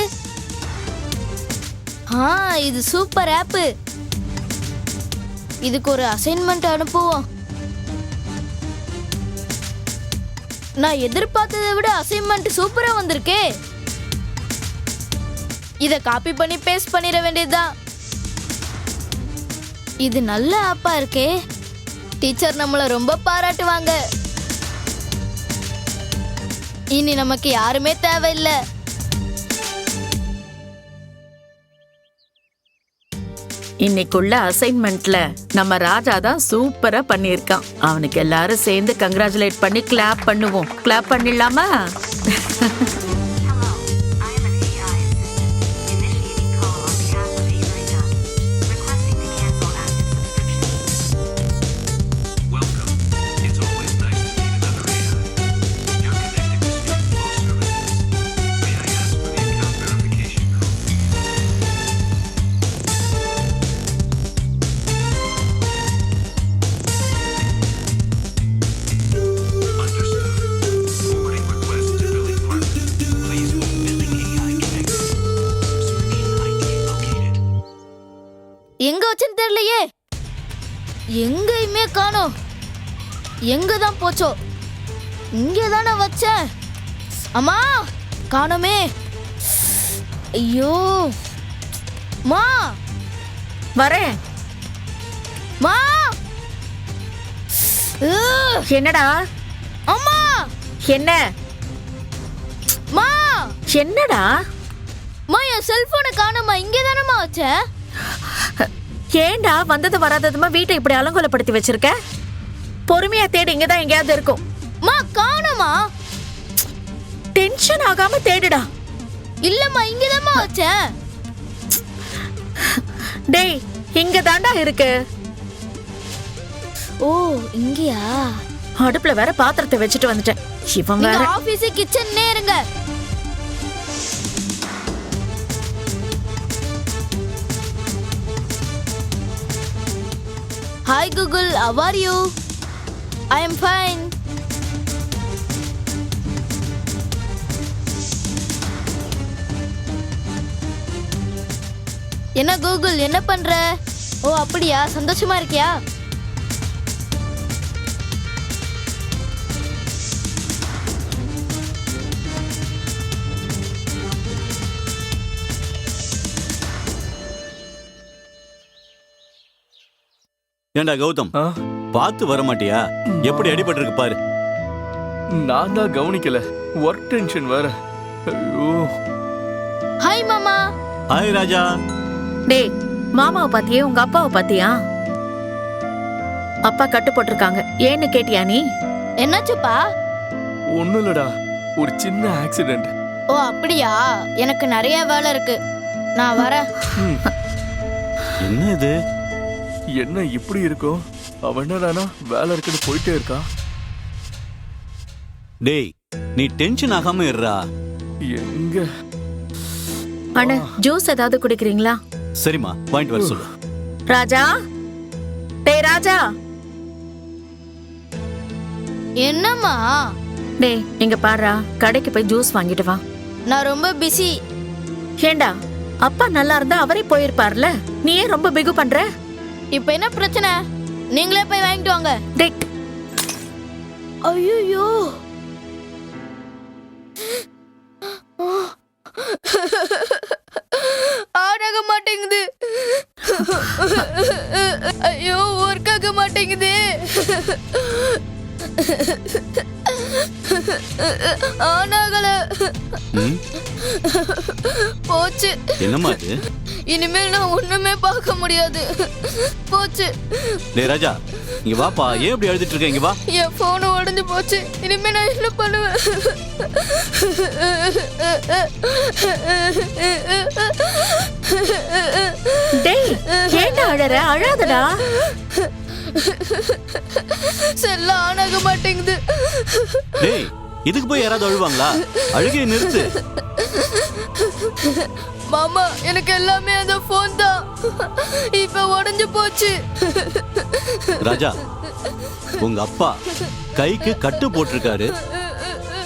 இது சூப்பர் ஆப். இதுக்கு ஒரு அசைன்மெண்ட் அனுப்புவோம். நான் எதிர்பார்த்ததை விட அசைன்மெண்ட் சூப்பரா வந்திருக்கே. இத காப்பி பண்ணி பேஸ்ட் பண்ணிட வேண்டியதுதான். இது நல்ல ஆப்பா இருக்கே. டீச்சர் நம்மள ரொம்ப பாராட்டுவாங்க. இனி நமக்கு யாருமே தேவையில்லை. இன்னைக்குள்ள அசைன்மெண்ட்ல நம்ம ராஜா தான் சூப்பரா பண்ணியிருக்கான். அவனுக்கு எல்லாரும் சேர்ந்து கங்க்ராச்சுலேட் பண்ணி கிளாப் பண்ணுவோம். கிளாப் பண்ணிடலாமா? எங்க வச்சுன்னு தெரியலையே, எங்கேயுமே காணோம். எங்க தான் போச்சோ? இங்கே தானே வச்சேன். அம்மா காணோமே. ஐயோ மா, வரேன். மா. என்னடா? அம்மா. என்ன? மா. என்னடா? மா, என் செல்போனை காணோமா. இங்கே தானேம்மா வச்சேன். ஏண்டா வந்தது வராததுமா வீட்டை இப்படி அலங்கோலப்படுத்தி வச்சிருக்க? பொறுமையா தேடு, இங்கதான் எங்கேயாவது இருக்கும். மா காணோமா. டென்ஷன் ஆகாம தேடுடா. இல்லம்மா, இங்கதாம்மா வச்சேன். டேய், இங்க தாண்டா இருக்கு. ஓ, இங்கயா? அடுப்புல வேற பாத்திரத்தை வச்சுட்டு வந்துட்டேன். இவன் வேற. ஆபீஸ் கிச்சன்லே இருங்க. Hi Google, how are you? I am fine. என்ன கூகுள், என்ன பண்ற? ஓ அப்படியா, சந்தோஷமா இருக்கியா? ஏண்டா கௌதம், பார்த்து வர மாட்டியா? எப்படி அடிபட்டிருக்கு பாரு. நான் தான் கவனிக்கல, ஒர்க் டென்ஷன் வேற. ஐயோ. ஹாய் மாமா. ஹாய் ராஜா. டேய், மாமாவை பாத்தியா? உங்க அப்பாவை பாத்தியா? அப்பா கட்டு போட்டிருக்காங்க. ஏன்னு கேட்டியா நீ? என்னாச்சுப்பா? ஒண்ணும் இல்லடா, ஒரு சின்ன ஆக்சிடென்ட். ஓ அப்படியா? எனக்கு நிறைய வேலை இருக்கு, நான் வரேன். என்ன இது? என்ன இப்படி இருக்கும்? அவன் என்னடானா வேலை இருக்குன்னு போயிட்டே இருக்கா. டேய், நீ டென்ஷன் ஆகாம இருடா. எங்க அண்ணா, ஜூஸ் ஏதாவது குடிக்கிறீங்களா? சரிம்மா, பாயிண்ட் வர சொல்லு. ராஜா, டேய் ராஜா. என்னம்மா? டேய், இங்க பாருடா, கடைக்கு போய் ஜூஸ் வாங்கிட்டு வா. நான் ரொம்ப பிஸி. ஏண்டா, அப்பா நல்லா இருந்தா அவரே போயிருப்பார்ல, நீ ஏன் ரொம்ப பிகு பண்ற? இப்ப என்ன பிரச்சனை? நீங்களே போய் வாங்கிட்டு வாங்க. டேய். ஐயோ. ஆடாக மாட்டேங்குது. ஐயோ, ஒர்க் ஆக மாட்டேங்குது. ஆனாகல. போச்சு. என்னம்மா இது? இனிமேல் நான் ஒண்ணுமே பார்க்க முடியாது. போச்சு. டேய் ராஜா, இங்க வாப்பா. ஏன் இப்படி எழுதிட்டு இருக்க? இங்க வா. என் போன் உடைஞ்சு போச்சு. இனிமே நான் என்ன பண்ணுவேன்? டேய், ஏண்டா அழற? அழாதடா. செல்ல ஆனாக மாட்டேங்குது. டேய், இதுக்கு போய் யாராவது அழுவாங்களா? அழுகையை நிறுத்து. மாமா, எனக்கு எல்லாமே அந்த போன் தான். இப்ப உடைஞ்சு போச்சு. ராஜா, உங்க அப்பா கைக்கு கட்டு போட்டிருக்காரு.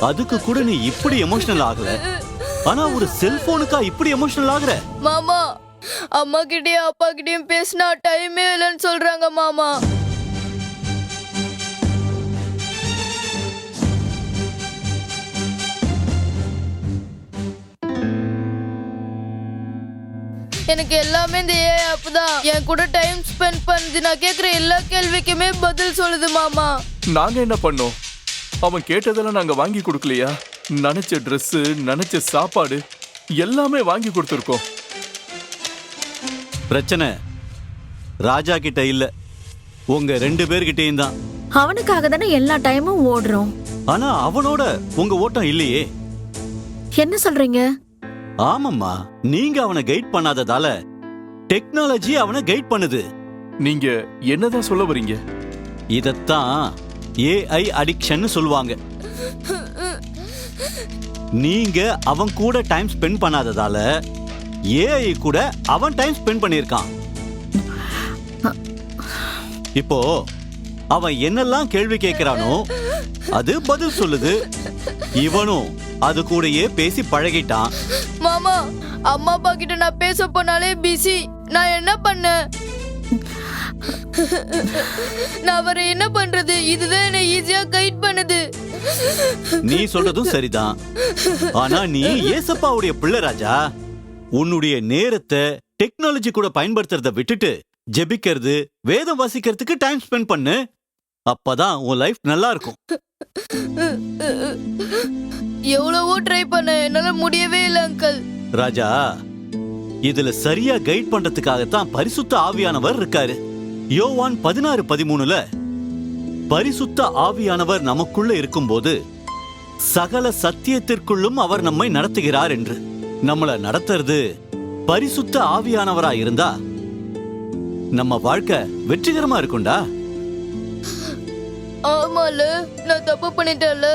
அதுக்கு கூட நீ இப்படி எமோஷனல் ஆகல. ஆனா ஒரு செல்போனுக்கா இப்படி எமோஷனல் ஆகுற? மாமா, அம்மா கிட்டயும் அப்பா கிட்டயும் பேசினா டைமே இல்லைன்னு சொல்றாங்க மாமா. எனக்கு எல்லாமே இந்த ஏ ஆப் தான் என் கூட டைம் ஸ்பெண்ட் பண்ணுது. நான் கேட்குற எல்லா கேள்விக்குமே பதில் சொல்லுது மாமா. நாங்க என்ன பண்ணோம்? அவன் கேட்டதெல்லாம் நாங்க வாங்கி கொடுக்கலையா? நினைச்ச ட்ரெஸ், நினைச்ச சாப்பாடு எல்லாமே வாங்கி கொடுத்துருக்கோம். பிரச்சனை ராஜா கிட்ட இல்ல, உங்க 2 பேர்கிட்டயும் தான். அவனுக்காக தானே எல்லா டைமும் ஓடுறோம். ஆனா அவனோட உங்க ஓட்டம் இல்லையே. என்ன சொல்றீங்க? ஆமாம்மா, நீங்க அவனை கைட் பண்ணாததால டெக்னாலஜி அவனை கைட் பண்ணுது. நீங்க என்னதான் சொல்ல வரீங்க? இதத்தான் ஏஐ அடிக்ஷன் சொல்லுவாங்க. நீங்க அவன் கூட டைம் ஸ்பெண்ட் பண்ணாததால ஏஐ கூட அவன் டைம் ஸ்பெண்ட் பண்ணிருக்கான். இப்போ அவன் என்னெல்லாம் கேள்வி கேட்கிறானோ அது பதில் சொல்லுது. இவனும் அது கூடயே பேசி பழகிட்டான். மாமா, அம்மா அப்பா கிட்ட நான் பேச போனாலே பிஸி. நான் என்ன பண்ண? நான் வர என்ன பண்றது? இதுதான் என்ன ஈஸியா கைட் பண்ணுது. நீ சொல்றதும் சரிதான். ஆனா நீ ஏசப்பாவுடைய பிள்ளை ராஜா. உன்னுடைய நேரத்தை டெக்னாலஜி கூட பயன்படுத்துறத விட்டுட்டு ஜெபிக்கிறது, வேதம் வாசிக்கிறதுக்கு டைம் ஸ்பெண்ட் பண்ணு. அப்பதான் உன் லைஃப் நல்லா இருக்கும். எவ்வளவோ ட்ரை பண்ண, என்னால முடியவே இல்லை அங்கிள். ராஜா, இதுல சரியா கைட் பண்றதுக்காகத்தான் பரிசுத்த ஆவியானவர் இருக்காரு. யோவான் 16:13 பரிசுத்த ஆவியானவர் நமக்குள்ள இருக்கும்போது சகல சத்தியத்திற்குள்ளும் அவர் நம்மை நடத்துகிறார் என்று. நம்மள நடத்துறது பரிசுத்த ஆவியானவரா இருந்தா நம்ம வாழ்க்கை வெற்றிகரமா இருக்கும்டா. ஆமால, நான் தப்பு பண்ணிட்டேன்ல.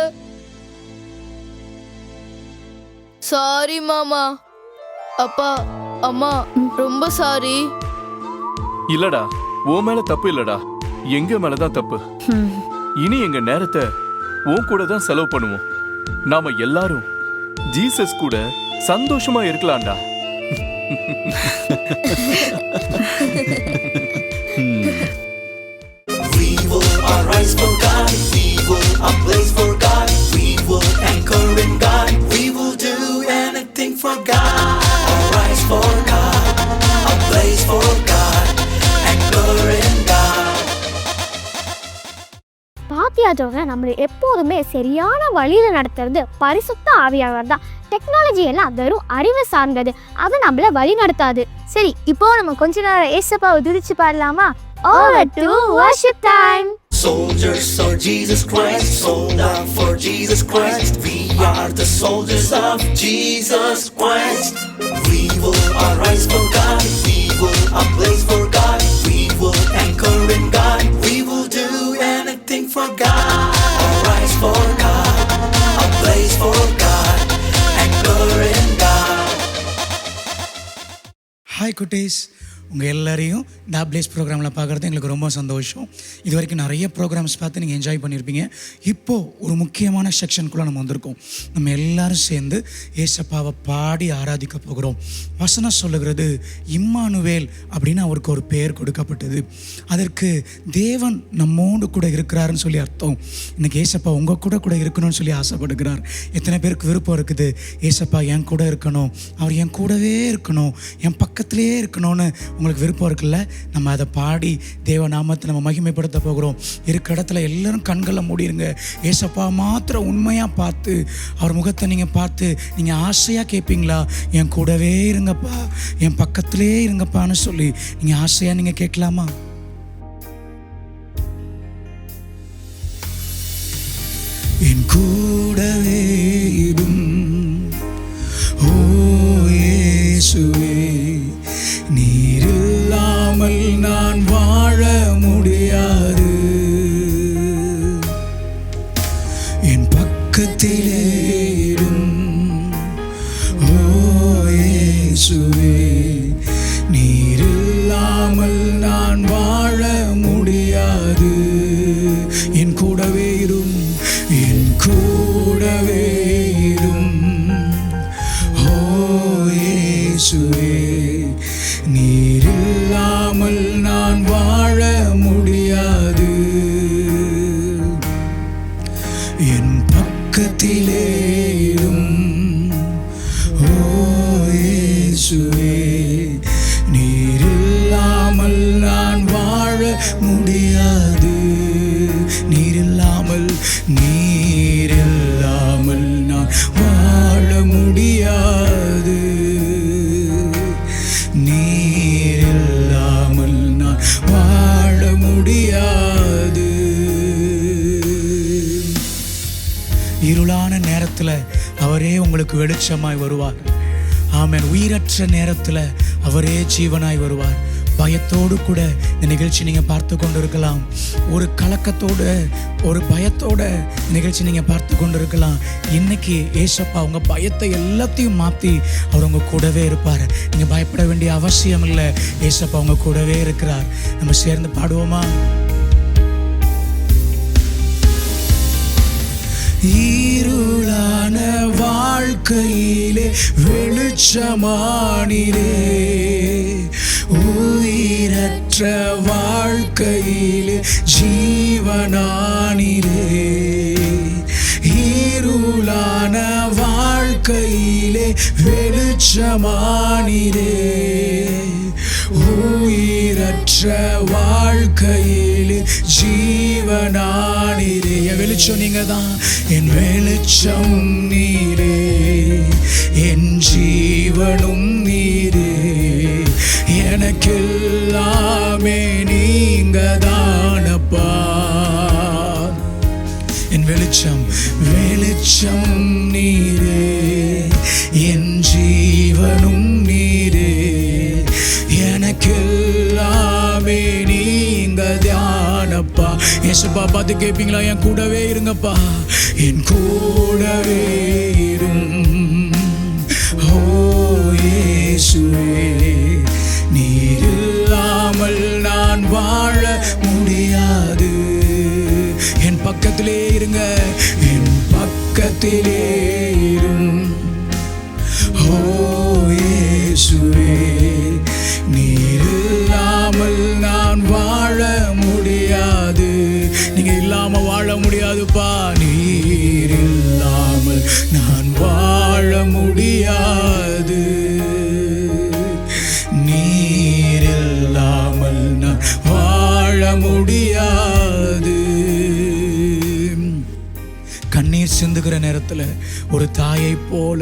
சாரி மாமா. அப்பா, அம்மா, ரொம்ப சாரி. இல்லடா, உன் மேல தப்பு இல்லடா, எங்க மேலதான் தப்பு. இனி எங்க நேரத்தை உன் கூட தான் செலவு பண்ணுவோம். நாம எல்லாரும் ஜீசஸ் கூட சந்தோஷமா இருக்கலாம்டா. We will arise for God. We will ablaze for God. We will anchor in God. We will do anything for God. Arise for God. Ablaze for God. Anchor in God. பாத்தியாச்சவங்க, நம்மளை எப்போதுமே சரியான வழியில நடத்துறது பரிசுத்த ஆவியானவர் தான். டெக்னாலஜி எல்லாம் வெறும் அறிவு சார்ந்தது, அது நம்மள வழி நடத்தாது. சரி, இப்போ நம்ம கொஞ்ச நேரம் ஏசப்பாவை துதிச்சு பாடலாமா? Over to worship time. Soldiers of Jesus Christ, sold out for Jesus Christ. We are the soldiers of Jesus Christ. We will arise for God. We will ablaze for God. We will anchor in God. We will do anything for God. Arise for God. Ablaze for God. Anchor in God. Hi குட்டீஸ், உங்கள் எல்லாரையும் இந்த ablaze ப்ரோக்ராமில் பார்க்குறது எங்களுக்கு ரொம்ப சந்தோஷம். இது வரைக்கும் நிறைய ப்ரோக்ராம்ஸ் பார்த்து நீங்கள் என்ஜாய் பண்ணியிருப்பீங்க. இப்போது ஒரு முக்கியமான செக்ஷனுக்குள்ளே நம்ம வந்திருக்கோம். நம்ம எல்லாரும் சேர்ந்து ஏசப்பாவை பாடி ஆராதிக்க போகிறோம். வசனம் சொல்லுகிறது இம்மானுவேல் அப்படின்னு அவருக்கு ஒரு பெயர் கொடுக்கப்பட்டது. அதற்கு தேவன் நம்மோடு கூட இருக்கிறாருன்னு சொல்லி அர்த்தம். இன்றைக்கி ஏசப்பா உங்கள் கூட இருக்கணும்னு சொல்லி ஆசைப்படுகிறார். எத்தனை பேருக்கு விருப்பம் இருக்குது? ஏசப்பா என் கூட இருக்கணும், அவர் என் கூடவே இருக்கணும், என் பக்கத்திலே இருக்கணும்னு உங்களுக்கு விருப்பம் இருக்குல்ல? நம்ம அதை பாடி தேவ நாமத்தை நம்ம மகிமைப்படுத்த போகிறோம். இருக்கிற இடத்துல எல்லாரும் கண்களை மூடிருங்க. ஏசப்பா மாத்திரம் உண்மையாக பார்த்து அவர் முகத்தை நீங்கள் பார்த்து நீங்கள் ஆசையாக கேட்பீங்களா? என் கூடவே இருங்கப்பா, என் பக்கத்திலே இருங்கப்பான்னு சொல்லி நீங்கள் ஆசையாக நீங்கள் கேட்கலாமா? என் கூடவே இரும் ஓ இயேசுவே, நீர் இல்லாமல் நான் வாழ முடியாது. என் பக்கத்திலே இரும் ஓ இயேசுவே, நீர் இல்லாமல் நான் வாழ முடியாது. என் கூடவே இரும், என் கூடவே இரும் ஓ இயேசுவே, நீர் இல்லாமல் நான் வாழ முடியாது. என் பக்கத்திலே இரும் ஓ இயேசுவே, நீர் இல்லாமல் நான் வாழ முடியாது. நீர் இல்லாமல் நான் வாழ முடியாது. வெளிச்சமாய் வருவார். ஆமென். உயிரற்ற நேரத்தில் அவரே ஜீவனாய் வருவார். பயத்தோடு கூட இந்த நிகழ்ச்சி நீங்கள் பார்த்து கொண்டு இருக்கலாம். ஒரு கலக்கத்தோடு ஒரு பயத்தோட நிகழ்ச்சி நீங்கள் பார்த்து கொண்டு இருக்கலாம். இன்னைக்கு ஏசப்பா உங்கள் பயத்தை எல்லாத்தையும் மாற்றி அவர் உங்கள் கூடவே இருப்பார். நீங்கள் பயப்பட வேண்டிய அவசியம் இல்லை. ஏசப்பா உங்கள் கூடவே இருக்கிறார். நம்ம சேர்ந்து பாடுவோமா? இருளான வாழ்க்கையிலே வெளிச்சமானிரே, உயிரற்ற வாழ்க்கையிலே ஜீவனானிரே. இருளான வாழ்க்கையிலே வெளிச்சமானிரே, உயிரற்ற வாழ்க்கையிலே ஜீவனானிரே. என் வெளிச்சம் நீங்க தான், என் வெளிச்சம் நீரே, என் ஜீவனும் நீரே, எனக்கெல்லாமே நீங்க தானப்பா. என் வெளிச்சம் வெளிச்சம் நீரே, என் ஜீவனும் நீரே, எனக்கெல்லாமே நீங்க தானப்பா. ஏசப்பா பார்த்து கேட்பீங்களா? என் கூடவே இருங்கப்பா, என் கூடவே இரும். ஓ இயேசுவே, நீர் இல்லாமல் நான் வாழ முடியாது. என் பக்கத்திலே இருங்க, என் பக்கத்திலே இரும். ஓ இயேசுவே, நீர் இல்லாமல் நான் வாழ முடியாது. நீங்க இல்லாம வாழ முடியாதுப்பா. நீர் இல்லாமல் நான் வாழ முடியாது. நீர் இல்லாமல் நான் வாழ முடியாது. கண்ணீர் சிந்துகிற நேரத்தில் ஒரு தாயை போல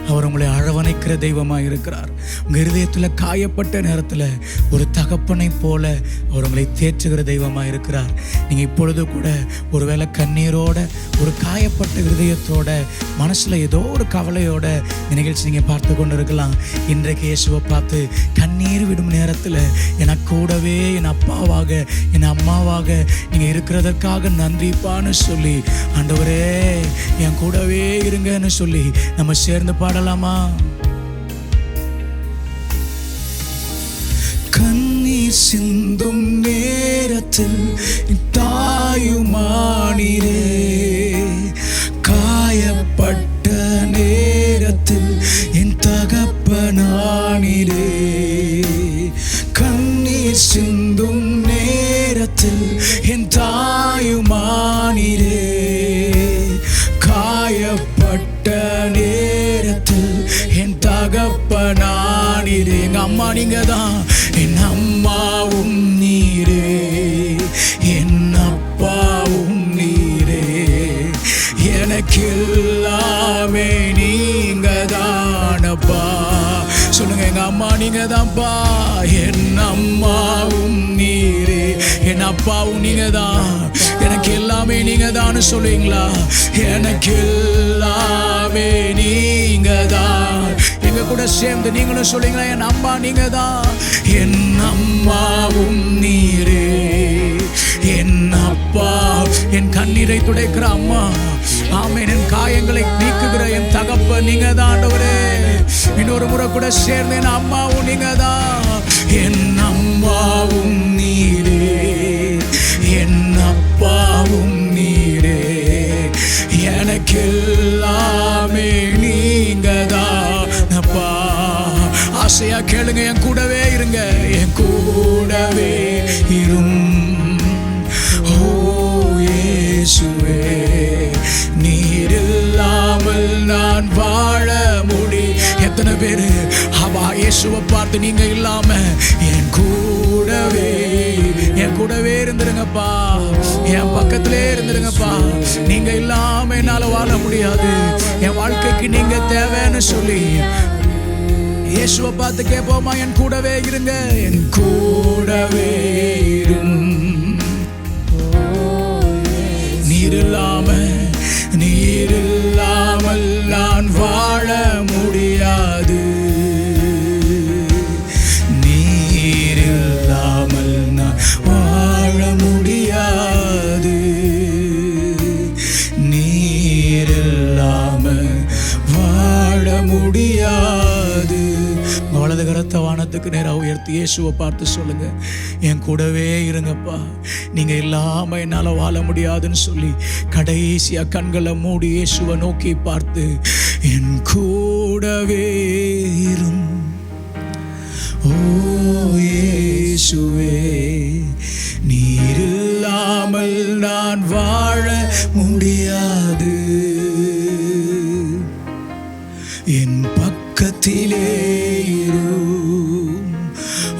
அவர் உங்களை அரவணைக்கிற தெய்வமாக இருக்கிறார். உங்கள் இருதயத்தில் காயப்பட்ட நேரத்தில் ஒரு தகப்பனை போல அவர் உங்களை தேற்றுகிற தெய்வமாக இருக்கிறார். நீங்கள் இப்பொழுது கூட ஒருவேளை கண்ணீரோட, ஒரு காயப்பட்ட இருதயத்தோட, மனசில் ஏதோ ஒரு கவலையோட இந்த நிகழ்ச்சி நீங்கள் பார்த்து கொண்டு இருக்கலாம். இன்றைக்கு இயேசுவை பார்த்து கண்ணீர் விடும் நேரத்தில் எனக்கு கூடவே என் அப்பாவாக என் அம்மாவாக நீங்கள் இருக்கிறதற்காக நன்றிப்பான்னு சொல்லி, ஆண்டவரே என் கூடவே இருங்கன்னு சொல்லி நம்ம சேர்ந்து பாடலாமா? கண்ணீர் சிந்தும் நேரத்தில் தாயுமானிரே, காயப்பட்ட நேரத்தில் என் தகப்பனானிரே. கண்ணீர் சிந்தும் நேரத்தில் என் தாயுமானிரே, காயப்பட்ட நேரத்தில் என் தகப்பனானிரே. எங்க அம்மா நீங்க தான், என் அம்மாவும் நீரே, என் அப்பாவும் நீரே, எனக்கெல்லாமே நீங்க தானப்பா. சொல்லுங்க, எங்க அம்மா நீங்க தான்ப்பா. என் அம்மாவும் நீரே, என் அப்பாவும் நீங்க தான், எனக்கு எல்லாமே நீங்க தான் சொல்லுவீங்களா? எனக்கு எல்லாமே நீங்க தான். எங்க கூட சேர்ந்து நீங்களும் சொல்லுவீங்களா? என் அம்மா நீங்க தான், என் அம்மாவும் நீரே, என் அப்பா, என் கண்ணீரை துடைக்கிற அம்மா, ஆமென், என் காயங்களை நீக்குகிற என் தகப்ப நீங்க தான் ஆண்டவரே. இன்னொரு முறை கூட சேர்ந்து என் அம்மாவும் நீங்க தான், என் அம்மாவும் நீரே, என் அப்பாவும் நீரே, எனக்கெல்லாமே நீங்க தான் அப்பா. ஆசையா கேளுங்க, என் கூடவே இருங்க, என் கூடவே இரும். ஓ இயேசுவே, நீர் இல்லாமல் நான் வாழ முடி. எத்தனை பேரு அவா இயேசுவை பார்த்து நீங்க இல்லாம என் கூடவே இருந்துருங்கப்பா, என் பக்கத்திலே இருந்துருங்கப்பா. நீங்க இல்லாம என்னால வாழ முடியாது, என் வாழ்க்கைக்கு நீங்க தேவைன்னு சொல்லி இயேசுவை பார்த்து கேட்போமா? என் கூடவே இருங்க, என் கூடவே இரும். நீர் இல்லாம நீர் இல்லாமல் நான் வாழ முடியாது. நீர் இல்லாமல் நான் வாழ முடியாது. நீர் இல்லாமல் வாழ முடியாது. வலது கரத்தை வானத்துக்கு நேராக உயர்த்தி இயேசுவை பார்த்து சொல்லுங்க, என் கூடவே இருங்கப்பா, நீங்க இல்லாம என்னால வாழ முடியாதுன்னு சொல்லி கடைசியா கண்களை மூடி இயேசுவை நோக்கி பார்த்து, என் கூடவே இரும் ஓ இயேசுவே, நீர் இல்லாமல் நான் வாழ முடியாது. என் பக்கத்திலே இரும்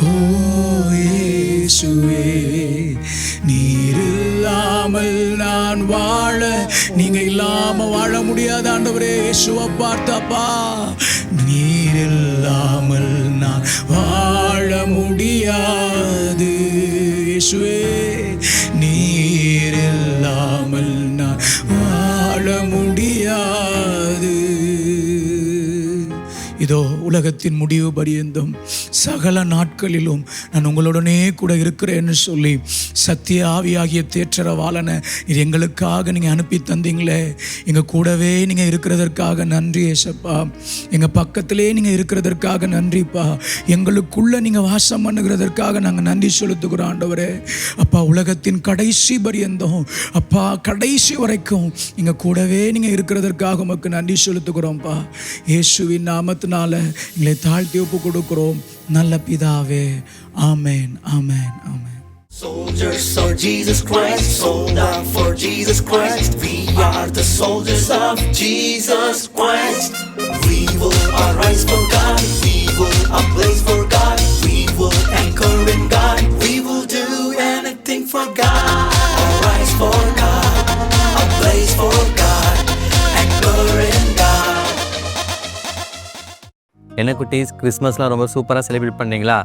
ஓ இயேசுவே, நீர் இல்லாமல் நான் வாழ, நீங்க இல்லாம வாழ முடியாது ஆண்டவரே. இயேசுவை பார்த்தாப்பா, நீர் இல்லாமல் நான் வாழ முடியாது. இயேசுவே, நீர் இல்லாமல் நான் வாழ முடியாது. இதோ உலகத்தின் முடிவு பரியந்தம் சகல நாட்களிலும் நான் உங்களுடனே கூட இருக்கிறேன்னு சொல்லி சத்திய ஆவியாகிய தேற்றரவாளனை இது எங்களுக்காக நீங்கள் அனுப்பி தந்தீங்களே, எங்கள் கூடவே நீங்கள் இருக்கிறதற்காக நன்றி ஏசப்பா. எங்கள் பக்கத்திலே நீங்கள் இருக்கிறதற்காக நன்றிப்பா. எங்களுக்குள்ளே நீங்கள் வாசம் பண்ணுகிறதற்காக நாங்கள் நன்றி செலுத்துகிறோம் ஆண்டவரே. அப்பா, உலகத்தின் கடைசி பரியந்தம் அப்பா, கடைசி வரைக்கும் எங்கள் கூடவே நீங்கள் இருக்கிறதற்காக உமக்கு நன்றி செலுத்துகிறோம்ப்பா. இயேசுவின் நாமத்தினால எங்களை தாழ்த்தி ஒப்பு கொடுக்கிறோம் நல்ல பிதாவே. ஆமென், ஆமென், ஆமென். Soldiers of Jesus Christ, sold out for Jesus Christ. We are the soldiers of Jesus Christ. We will arise for God. We will ablaze for God. We will anchor in God. We will do anything for God. Arise for God. Ablaze for God. Anchor in God. என்ன குட்டீஸ், கிறிஸ்மஸ்லாம் ரொம்ப சூப்பராக celebrate பண்ணீங்களா?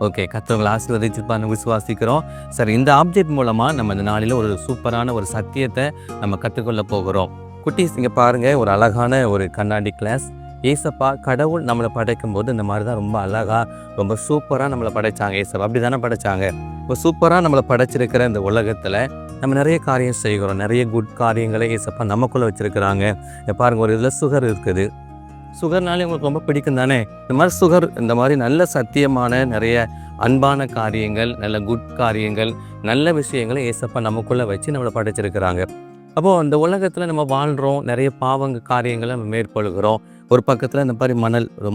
Okay, கர்த்தர் ஆசீர்வதிச்சிருப்பான்னு விசுவாசிக்கிறோம். சரி, இந்த object மூலமாக நம்ம இந்த நாளில் ஒரு சூப்பரான ஒரு சத்தியத்தை நம்ம கற்றுக்கொள்ள போகிறோம். குட்டீஸ், இங்கே பாருங்கள், ஒரு அழகான ஒரு கண்ணாடி கிளாஸ். ஏசப்பா கடவுள் நம்மளை படைக்கும் போது இந்த மாதிரி தான் ரொம்ப அழகாக ரொம்ப சூப்பராக நம்மளை படைச்சாங்க. ஏசப்பா அப்படி தானே படைச்சாங்க. இப்போ சூப்பராக நம்மளை படைச்சிருக்கிற இந்த உலகத்தில் நம்ம நிறைய காரியம் செய்கிறோம். நிறைய குட் காரியங்களை ஏசப்பா நமக்குள்ளே வச்சுருக்கிறாங்க. பாருங்கள், ஒரு இதில் சுகர் இருக்குது. சுகர்னாலே உங்களுக்கு ரொம்ப பிடிக்கும் தானே? இந்த மாதிரி சுகர், இந்த மாதிரி நல்ல சத்தியமான நிறைய அன்பான காரியங்கள், நல்ல குட் காரியங்கள், நல்ல விஷயங்களை ஏசப்பா நமக்குள்ளே வச்சு நம்மளை படைச்சிருக்கிறாங்க. அப்போது இந்த உலகத்தில் நம்ம வாழ்கிறோம், நிறைய பாவங்க காரியங்களை நம்ம மேற்கொள்கிறோம். ஒரு பக்கத்தில் இந்த மாதிரி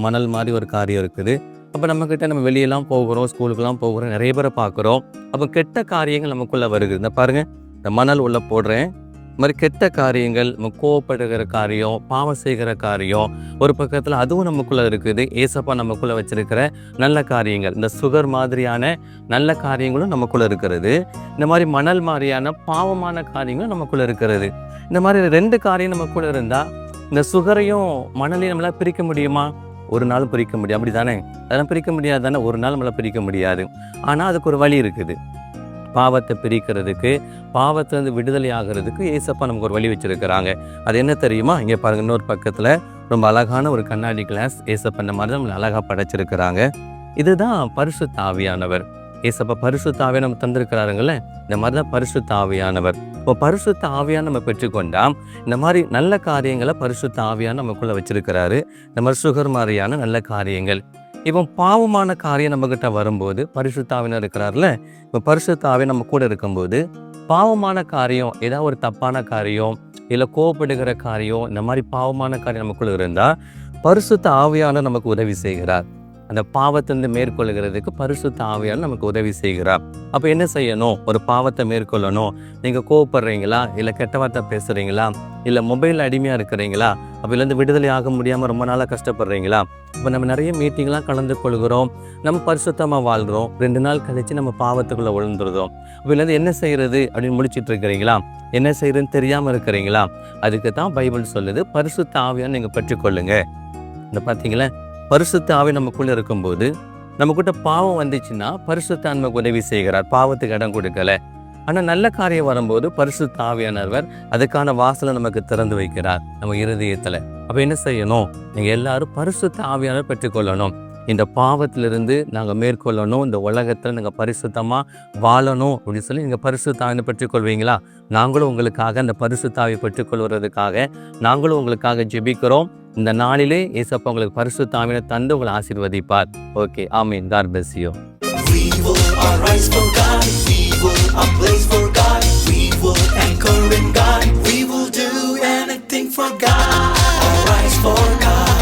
மணல் மாதிரி ஒரு காரியம் இருக்குது. அப்போ நம்மக்கிட்ட நம்ம வெளியெல்லாம் போகிறோம், ஸ்கூலுக்கெல்லாம் போகிறோம், நிறைய பேரை பார்க்குறோம். அப்போ கெட்ட காரியங்கள் நமக்குள்ளே வருது. இந்த பாருங்கள், இந்த மணல் உள்ளே போடுறேன். இந்த மாதிரி கெட்ட காரியங்கள், நம்ம கோவப்படுகிற காரியம், பாவம் செய்கிற காரியம், ஒரு பக்கத்தில் அதுவும் நமக்குள்ளே இருக்குது. ஏசப்பா நமக்குள்ளே வச்சிருக்கிற நல்ல காரியங்கள், இந்த சுகர் மாதிரியான நல்ல காரியங்களும் நமக்குள்ளே இருக்கிறது. இந்த மாதிரி மணல் மாதிரியான பாவமான காரியங்களும் நமக்குள்ளே இருக்கிறது. இந்த மாதிரி ரெண்டு காரியம் நமக்குள்ளே இருந்தால் இந்த சுகரையும் மணலையும் நம்மளால் பிரிக்க முடியுமா? ஒரு நாள் பிரிக்க முடியும், அப்படி தானே? அதெல்லாம் பிரிக்க முடியாது தானே? ஒரு நாள் நம்மளால் பிரிக்க முடியாது. ஆனால் அதுக்கு ஒரு வழி இருக்குது. பாவத்தை பிரிக்கிறதுக்கு, பாவத்திலேருந்து விடுதலை ஆகிறதுக்கு ஏசப்பா நமக்கு ஒரு வழி வச்சுருக்கிறாங்க. அது என்ன தெரியுமா? இங்கே பாருங்கள், இன்னொரு பக்கத்தில் ரொம்ப அழகான ஒரு கண்ணாடி கிளாஸ். ஏசப்பா இந்த மாதிரி தான் நம்மளை அழகாக படைச்சிருக்கிறாங்க. இதுதான் பரிசுத்த ஆவியானவர். ஏசப்பா பரிசுத்த ஆவியை நம்ம தந்திருக்கிறாருங்களே, இந்த மாதிரி தான் பரிசுத்த ஆவியானவர். இப்போ பரிசுத்த ஆவியான நம்ம பெற்றுக்கொண்டா இந்த மாதிரி நல்ல காரியங்களை பரிசுத்த ஆவியான நமக்குள்ளே வச்சிருக்கிறாரு. இந்த மாதிரி சுகர் மாதிரியான நல்ல காரியங்கள். இப்போ பாவமான காரியம் நம்மக்கிட்ட வரும்போது பரிசுத்த ஆவியானவர் இருக்கிறார்ல, இப்போ பரிசுத்த ஆவியை நம்ம கூட இருக்கும்போது பாவமான காரியம், ஏதாவது ஒரு தப்பான காரியம், இல்லை கோவப்படுகிற காரியம், இந்த மாதிரி பாவமான காரியம் நமக்குள்ள இருந்தால் பரிசுத்த ஆவியானவர் நமக்கு உதவி செய்கிறார். அந்த பாவத்திலிருந்து மேற்கொள்கிறதுக்கு பரிசுத்த ஆவியானவர் நமக்கு உதவி செய்கிறார். அப்போ என்ன செய்யணும்? ஒரு பாவத்தை மேற்கொள்ளணும். நீங்கள் கோவப்படுறீங்களா, இல்லை கெட்ட வார்த்தை பேசுகிறீங்களா, இல்லை மொபைலில் அடிமையாக இருக்கிறீங்களா, அப்படிலேருந்து விடுதலை ஆக முடியாமல் ரொம்ப நாளாக கஷ்டப்படுறீங்களா? இப்போ நம்ம நிறைய மீட்டிங்லாம் கலந்து கொள்கிறோம், நம்ம பரிசுத்தமாக வாழ்கிறோம், 2 நாள் கழித்து நம்ம பாவத்துக்குள்ளே விழுந்துருதோம். அப்படிலேருந்து என்ன செய்கிறது அப்படின்னு முடிச்சிட்டு இருக்கிறீங்களா, என்ன செய்கிறதுன்னு தெரியாமல் இருக்கிறீங்களா? அதுக்கு தான் பைபிள் சொல்லுது, பரிசுத்த ஆவியானவரை நீங்கள் பெற்றுக்கொள்ளுங்க. இந்த பார்த்தீங்களா, பரிசுத்த ஆவி நமக்குள்ளே இருக்கும்போது நம்மக்கிட்ட பாவம் வந்துச்சுன்னா பரிசுத்த ஆவியானவர் உதவி செய்கிறார். பாவத்துக்கு இடம் கொடுக்கல. ஆனால் நல்ல காரியம் வரும்போது பரிசுத்த ஆவியானவர் அதுக்கான வாசலை நமக்கு திறந்து வைக்கிறார் நம்ம இருதயத்தில். அப்போ என்ன செய்யணும்? நீங்கள் எல்லாரும் பரிசுத்த ஆவியானவர் பெற்றுக்கொள்ளணும். இந்த பாவத்திலிருந்து நாங்கள் மேற்கொள்ளணும், இந்த உலகத்தில் நாங்கள் பரிசுத்தமாக வாழணும் அப்படின்னு சொல்லி நீங்கள் பரிசுத்த ஆவியை பெற்றுக்கொள்வீங்களா? நாங்களும் உங்களுக்காக அந்த பரிசுத்த ஆவியை பெற்றுக்கொள்வதற்காக நாங்களும் உங்களுக்காக ஜெபிக்கிறோம். இந்த நாளிலே ஏசப்பா உங்களுக்கு பரிசுத்த ஆவியை தந்து உங்களை ஆசீர்வதிப்பார். ஓகே, ஆமீன். God bless you. We will arise for God. We will ablaze for God. We will anchor in God. We will do anything for God. Arise for God.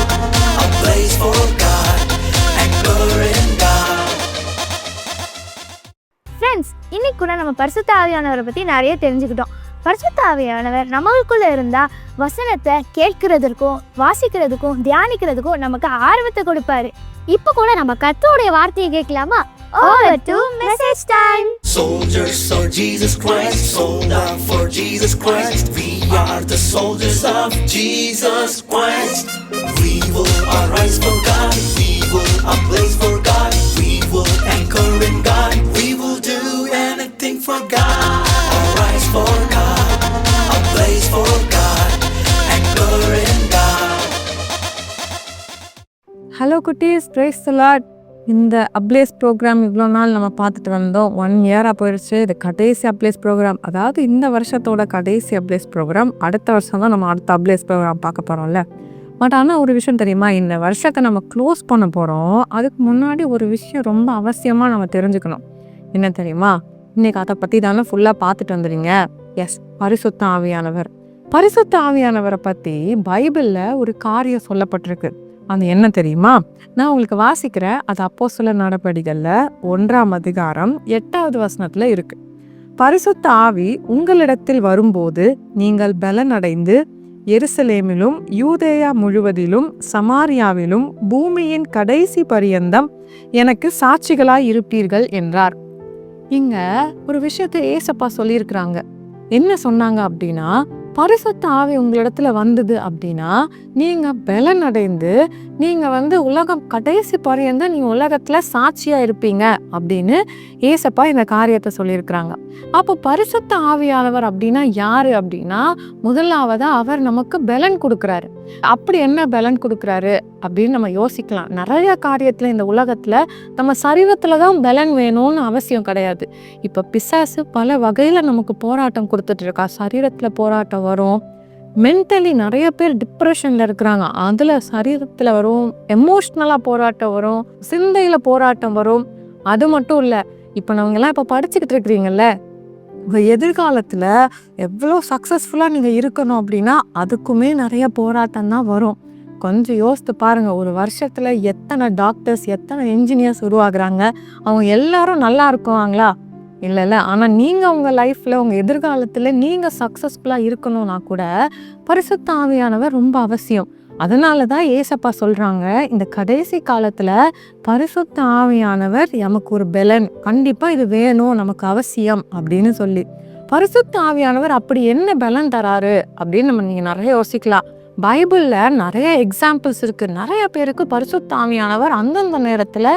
Ablaze for God. Anchor in God. Friends, இன்னைக்கு கூட நம்ம பரிசுத்த ஆவியானவரை பற்றி நிறைய தெரிஞ்சுக்கிட்டோம். பரிசுத்த ஆவியானவர் நம்மளுக்குள்ள இருந்தா வசனத்தை கேட்கிறதுக்கும் வாசிக்கிறதுக்கும் தியானிக்கிறதுக்கும் நமக்கு ஆர்வத்தை கொடுப்பாரு. இப்போ கூட நம்ம கர்த்தருடைய வார்த்தையை கேட்கலாமா? Over to message time. Soldiers of Jesus Christ, sold out for Jesus Christ. We are the soldiers of Jesus Christ. We will arise for God. We will ablaze for God. We will anchor in God. We will do anything for God. Arise for God. Ablaze for God. Anchor in God. Hello குட்டீஸ், praise the Lord. இந்த ablaze program இவ்வளோ நாள் நம்ம பார்த்துட்டு வந்தோம். 1 இயராக போயிடுச்சு. இது கடைசி அப்ளேஸ் ப்ரோக்ராம், அதாவது இந்த வருஷத்தோட கடைசி அப்ளேஸ் ப்ரோக்ராம். அடுத்த வருஷம் தான் நம்ம அடுத்த அப்ளேஸ் ப்ரோக்ராம் பார்க்க போகிறோம்ல. பட் ஆனால் ஒரு விஷயம் தெரியுமா, இந்த வருஷத்தை நம்ம க்ளோஸ் பண்ண போகிறோம். அதுக்கு முன்னாடி ஒரு விஷயம் ரொம்ப அவசியமாக நம்ம தெரிஞ்சுக்கணும். என்ன தெரியுமா? இன்றைக்கி அதை பற்றி தானே ஃபுல்லாக பார்த்துட்டு வந்துடுங்க. எஸ், பரிசுத்த ஆவியானவர். பரிசுத்த ஆவியானவரை பற்றி பைபிளில் ஒரு காரியம் சொல்லப்பட்டிருக்கு. அது என்ன தெரியுமா? நான் உங்களுக்கு வாசிக்கிறேன். அது அப்போஸ்தலர் நடபடிகளில் 1ஆம் அதிகாரம் 8வது வசனத்தில் இருக்கு. பரிசுத்த ஆவி உங்களிடத்தில் வரும்போது நீங்கள் பலனடைந்து எருசலேமிலும் யூதேயா முழுவதிலும் சமாரியாவிலும் பூமியின் கடைசி பரியந்தம் எனக்கு சாட்சிகளாய் இருப்பீர்கள் என்றார். இங்க ஒரு விஷயத்தை ஏசப்பா சொல்லியிருக்கிறாங்க. என்ன சொன்னாங்க அப்படின்னா, பரிசுத்த ஆவி உங்களிடத்துல வந்தது அப்படின்னா நீங்க பலன் அடைந்து நீங்க உலகம் கடைசி பரியந்தம் நீங்க உலகத்துல சாட்சியா இருப்பீங்க அப்படின்னு ஏசப்பா இந்த காரியத்தை சொல்லியிருக்கிறாங்க. அப்போ பரிசுத்த ஆவியானவர் அப்படின்னா யாரு அப்படின்னா, முதலாவதா அவர் நமக்கு பலன் கொடுக்குறாரு. அப்படி என்ன பலன் கொடுக்குறாரு அப்படின்னு நம்ம யோசிக்கலாம். நிறைய காரியத்துல இந்த உலகத்துல நம்ம சரீரத்துலதான் பலன் வேணும்னு அவசியம் கிடையாது. இப்ப பிசாசு பல வகையில நமக்கு போராட்டம் கொடுத்துட்டு இருக்கா. சரீரத்துல போராட்டம் வரும், மென்டலி நிறைய பேர் டிப்ரெஷன்ல இருக்கிறாங்க, அதுல சரீரத்துல வரும், எமோஷ்னலா போராட்டம் வரும், சிந்தையில போராட்டம் வரும். அது மட்டும் இல்ல, இப்ப நம்மங்கெல்லாம் இப்ப படிச்சுக்கிட்டு இருக்கிறீங்கல்ல, எதிர்காலத்துல எவ்வளோ சக்சஸ்ஃபுல்லா நீங்க இருக்கணும் அப்படின்னா அதுக்குமே நிறைய போராட்டம் தான் வரும். கொஞ்சம் யோசித்து பாருங்க, ஒரு வருஷத்துல எத்தனை டாக்டர்ஸ் எத்தனை இன்ஜினியர்ஸ் உருவாகுறாங்க. அவங்க எல்லாரும் நல்லா இருக்குவாங்களா? இல்லை. ஆனால் நீங்கள் உங்கள் லைஃப்பில் உங்கள் எதிர்காலத்தில் நீங்கள் சக்ஸஸ்ஃபுல்லாக இருக்கணும்னா கூட பரிசுத்த ஆவியானவர் ரொம்ப அவசியம். அதனால தான் ஏசப்பா சொல்கிறாங்க, இந்த கடைசி காலத்தில் பரிசுத்த ஆவியானவர் நமக்கு ஒரு பலன், கண்டிப்பாக இது வேணும், நமக்கு அவசியம் அப்படின்னு சொல்லி. பரிசுத்த ஆவியானவர் அப்படி என்ன பலன் தராரு அப்படின்னு நீங்கள் நிறைய யோசிக்கலாம். பைபிளில் நிறைய எக்ஸாம்பிள்ஸ் இருக்குது. நிறைய பேருக்கு பரிசுத்த ஆவியானவர் அந்தந்த நேரத்தில்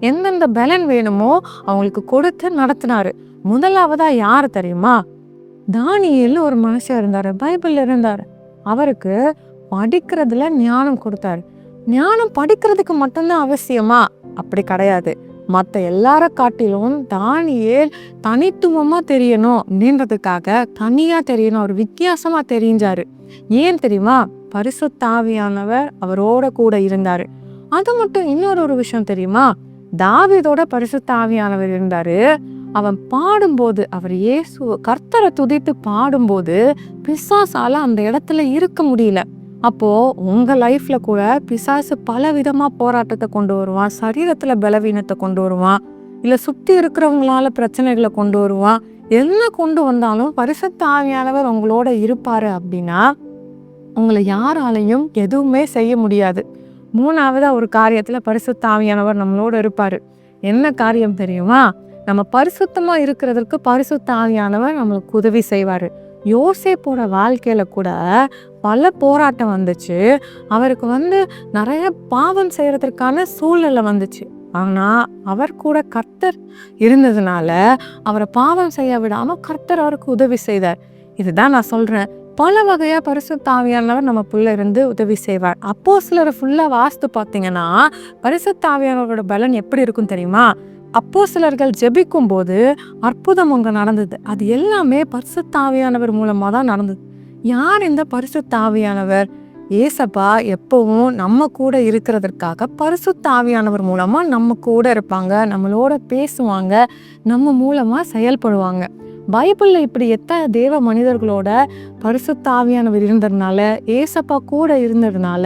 எந்தெந்த பலன் வேணுமோ அவங்களுக்கு கொடுத்து நடத்தினாரு. முதலாவதா யார் தெரியுமா? தானியேல் ஒரு மனுஷன் இருந்தார், பைபிளில் இருந்தார். அவருக்கு படிக்கிறதுல ஞானம் கொடுத்தாரு. ஞானம் படிக்கிறதுக்கு மட்டும்தான் அவசியமா? அப்படி கிடையாது. மற்ற எல்லார காட்டிலும் தானியேல் தனித்துவமாக தெரியணும் அப்படின்றதுக்காக தனியாக தெரியணும், அவர் வித்தியாசமாக தெரிஞ்சாரு. ஏன் தெரியுமா? பரிசுத்த ஆவியானவர் அவரோட கூட இருந்தாரு. அது மட்டும் இன்னொரு விஷயம் தெரியுமா? தாவீதோட பரிசுத்த ஆவியானவர் இருந்தாரு. அவன் பாடும்போது, அவர் இயேசு கர்த்தரை துதித்து பாடும்போது பிசாசால அந்த இடத்துல இருக்க முடியல. அப்போ உங்க லைஃப்ல கூட பிசாசு பல விதமா போராட்டத்தை கொண்டு வருவான், சரீரத்துல பலவீனத்தை கொண்டு வருவான், இல்ல சுத்தி இருக்கிறவங்களால பிரச்சனைகளை கொண்டு வருவான். என்ன கொண்டு வந்தாலும் பரிசுத்த ஆவியானவர் உங்களோட இருப்பாரு அப்படின்னா உங்களை யாராலையும் எதுவுமே செய்ய முடியாது. மூணாவதா ஒரு காரியத்துல பரிசுத்த ஆவியானவர் நம்மளோட இருப்பாரு. என்ன காரியம் தெரியுமா? நம்ம பரிசுத்தமா இருக்கிறதுக்கு பரிசுத்த ஆவியானவர் நம்மளுக்கு உதவி செய்வாரு. யோசேப்போட வாழ்க்கையில கூட பல போராட்டம் வந்துச்சு. அவருக்கு நிறைய பாவம் செய்யறதுக்கான சூழ்நிலை வந்துச்சு. ஆனால் அவர் கூட கர்த்தர் இருந்ததுனால அவரை பாவம் செய்ய விடாமல் கர்த்தர் அவருக்கு உதவி செய்தார். இதுதான் நான் சொல்கிறேன், பல வகையாக பரிசுத்த ஆவியானவர் நம்ம புள்ள இருந்து உதவி செய்வார். அப்போஸ்தலரை ஃபுல்லாக வாஸ்து பார்த்தீங்கன்னா பரிசுத்த ஆவியானவரோட பலன் எப்படி இருக்கும் தெரியுமா? அப்போஸ்தலர்கள் ஜெபிக்கும் போது அற்புதம் அங்கே நடந்தது. அது எல்லாமே பரிசுத்த ஆவியானவர் மூலமாக தான் நடந்தது. யார் இந்த பரிசுத்த ஆவியானவர்? ஏசப்பா எப்பவும் நம்ம கூட இருக்கிறதற்காக பரிசுத்த ஆவியானவர் மூலமா நம்ம கூட இருப்பாங்க, நம்மளோட பேசுவாங்க, நம்ம மூலமா செயல்படுவாங்க. பைபிள்ல இப்படி எத்தனை தேவ மனிதர்களோட பரிசுத்த ஆவியானவர் இருந்ததுனால, ஏசப்பா கூட இருந்ததுனால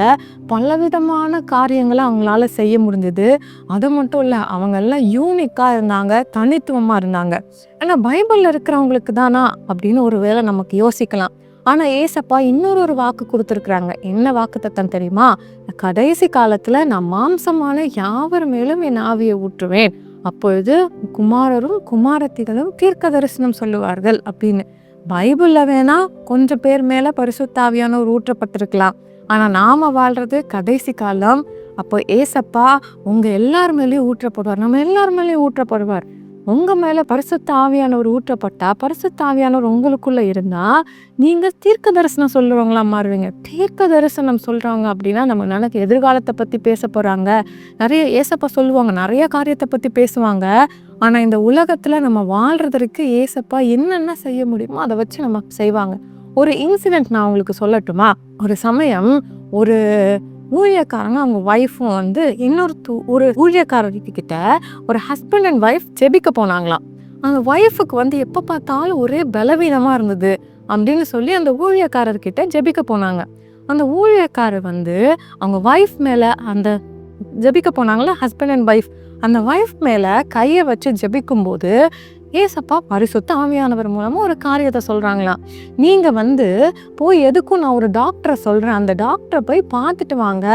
பலவிதமான காரியங்களை அவங்களால செய்ய முடிஞ்சது. அது மட்டும் இல்லை, அவங்க எல்லாம் யூனிக்கா இருந்தாங்க, தனித்துவமா இருந்தாங்க. ஆனா பைபிள்ல இருக்கிறவங்களுக்கு தானா அப்படின்னு ஒரு வேளை நமக்கு யோசிக்கலாம். ஆனா ஏசப்பா இன்னொரு வாக்கு கொடுத்துருக்குறாங்க. என்ன வாக்குத்தத்தம் தெரியுமா? கடைசி காலத்துல நான் மாம்சமான யாவர் மேலும் என் ஆவியை ஊற்றுவேன், அப்பொழுது குமாரரும் குமாரத்திகளும் தீர்க்க தரிசனம் சொல்லுவார்கள் அப்படின்னு. பைபிள்ல வேணா கொஞ்சம் பேர் மேல பரிசுத்த ஆவியானவர் ஊற்றப்பட்டிருக்கலாம். ஆனா நாம வாழ்றது கடைசி காலம். அப்போ ஏசப்பா உங்க எல்லார் மேலேயும் ஊற்றப்படுவார், நம்ம எல்லார் மேலேயும் ஊற்றப்படுவார். உங்க மேல பரிசுத்த ஆவியானவர் ஊற்றப்பட்டா, பரிசுத்த ஆவியானவர் உங்களுக்குள்ள இருந்தா நீங்க தீர்க்க தரிசனம் சொல்றவங்களா மாறுவீங்க. தீர்க்க தரிசனம் சொல்றவங்க அப்படின்னா நம்ம நினைக்க எதிர்காலத்தை பத்தி பேச போறாங்க, நிறைய ஏசப்பா சொல்லுவாங்க, நிறைய காரியத்தை பத்தி பேசுவாங்க. ஆனா இந்த உலகத்துல நம்ம வாழ்றதற்கு ஏசப்பா என்னென்ன செய்ய முடியுமோ அதை வச்சு நம்ம செய்வாங்க. ஒரு இன்சிடென்ட் நான் உங்களுக்கு சொல்லட்டுமா? ஒரு சமயம் ஒரு ஊழியக்காரங்க அவங்க ஒய்ஃபும் ஒரு ஊழியக்காரர்கிட்ட ஒரு ஹஸ்பண்ட் அண்ட் ஒய்ஃப் ஜெபிக்க போனாங்களாம். அந்த ஒய்ஃபுக்கு எப்போ பார்த்தாலும் ஒரே பலவீனமாக இருந்தது அப்படின்னு சொல்லி அந்த ஊழியக்காரர்கிட்ட ஜெபிக்க போனாங்க. அந்த ஊழியக்காரர் அவங்க ஒய்ஃப் மேலே அந்த ஜெபிக்க போனாங்களா ஹஸ்பண்ட் அண்ட் ஒய்ஃப், அந்த ஒய்ஃப் மேலே கையை வச்சு ஜெபிக்கும்போது ஏசப்பா பரிசுத்த ஆவியானவர் மூலமா ஒரு காரியத்தை சொல்றாங்களாம். நீங்க போய் எதுக்கும் நான் ஒரு டாக்டரை சொல்றேன், அந்த டாக்டரை போய் பார்த்துட்டு வாங்க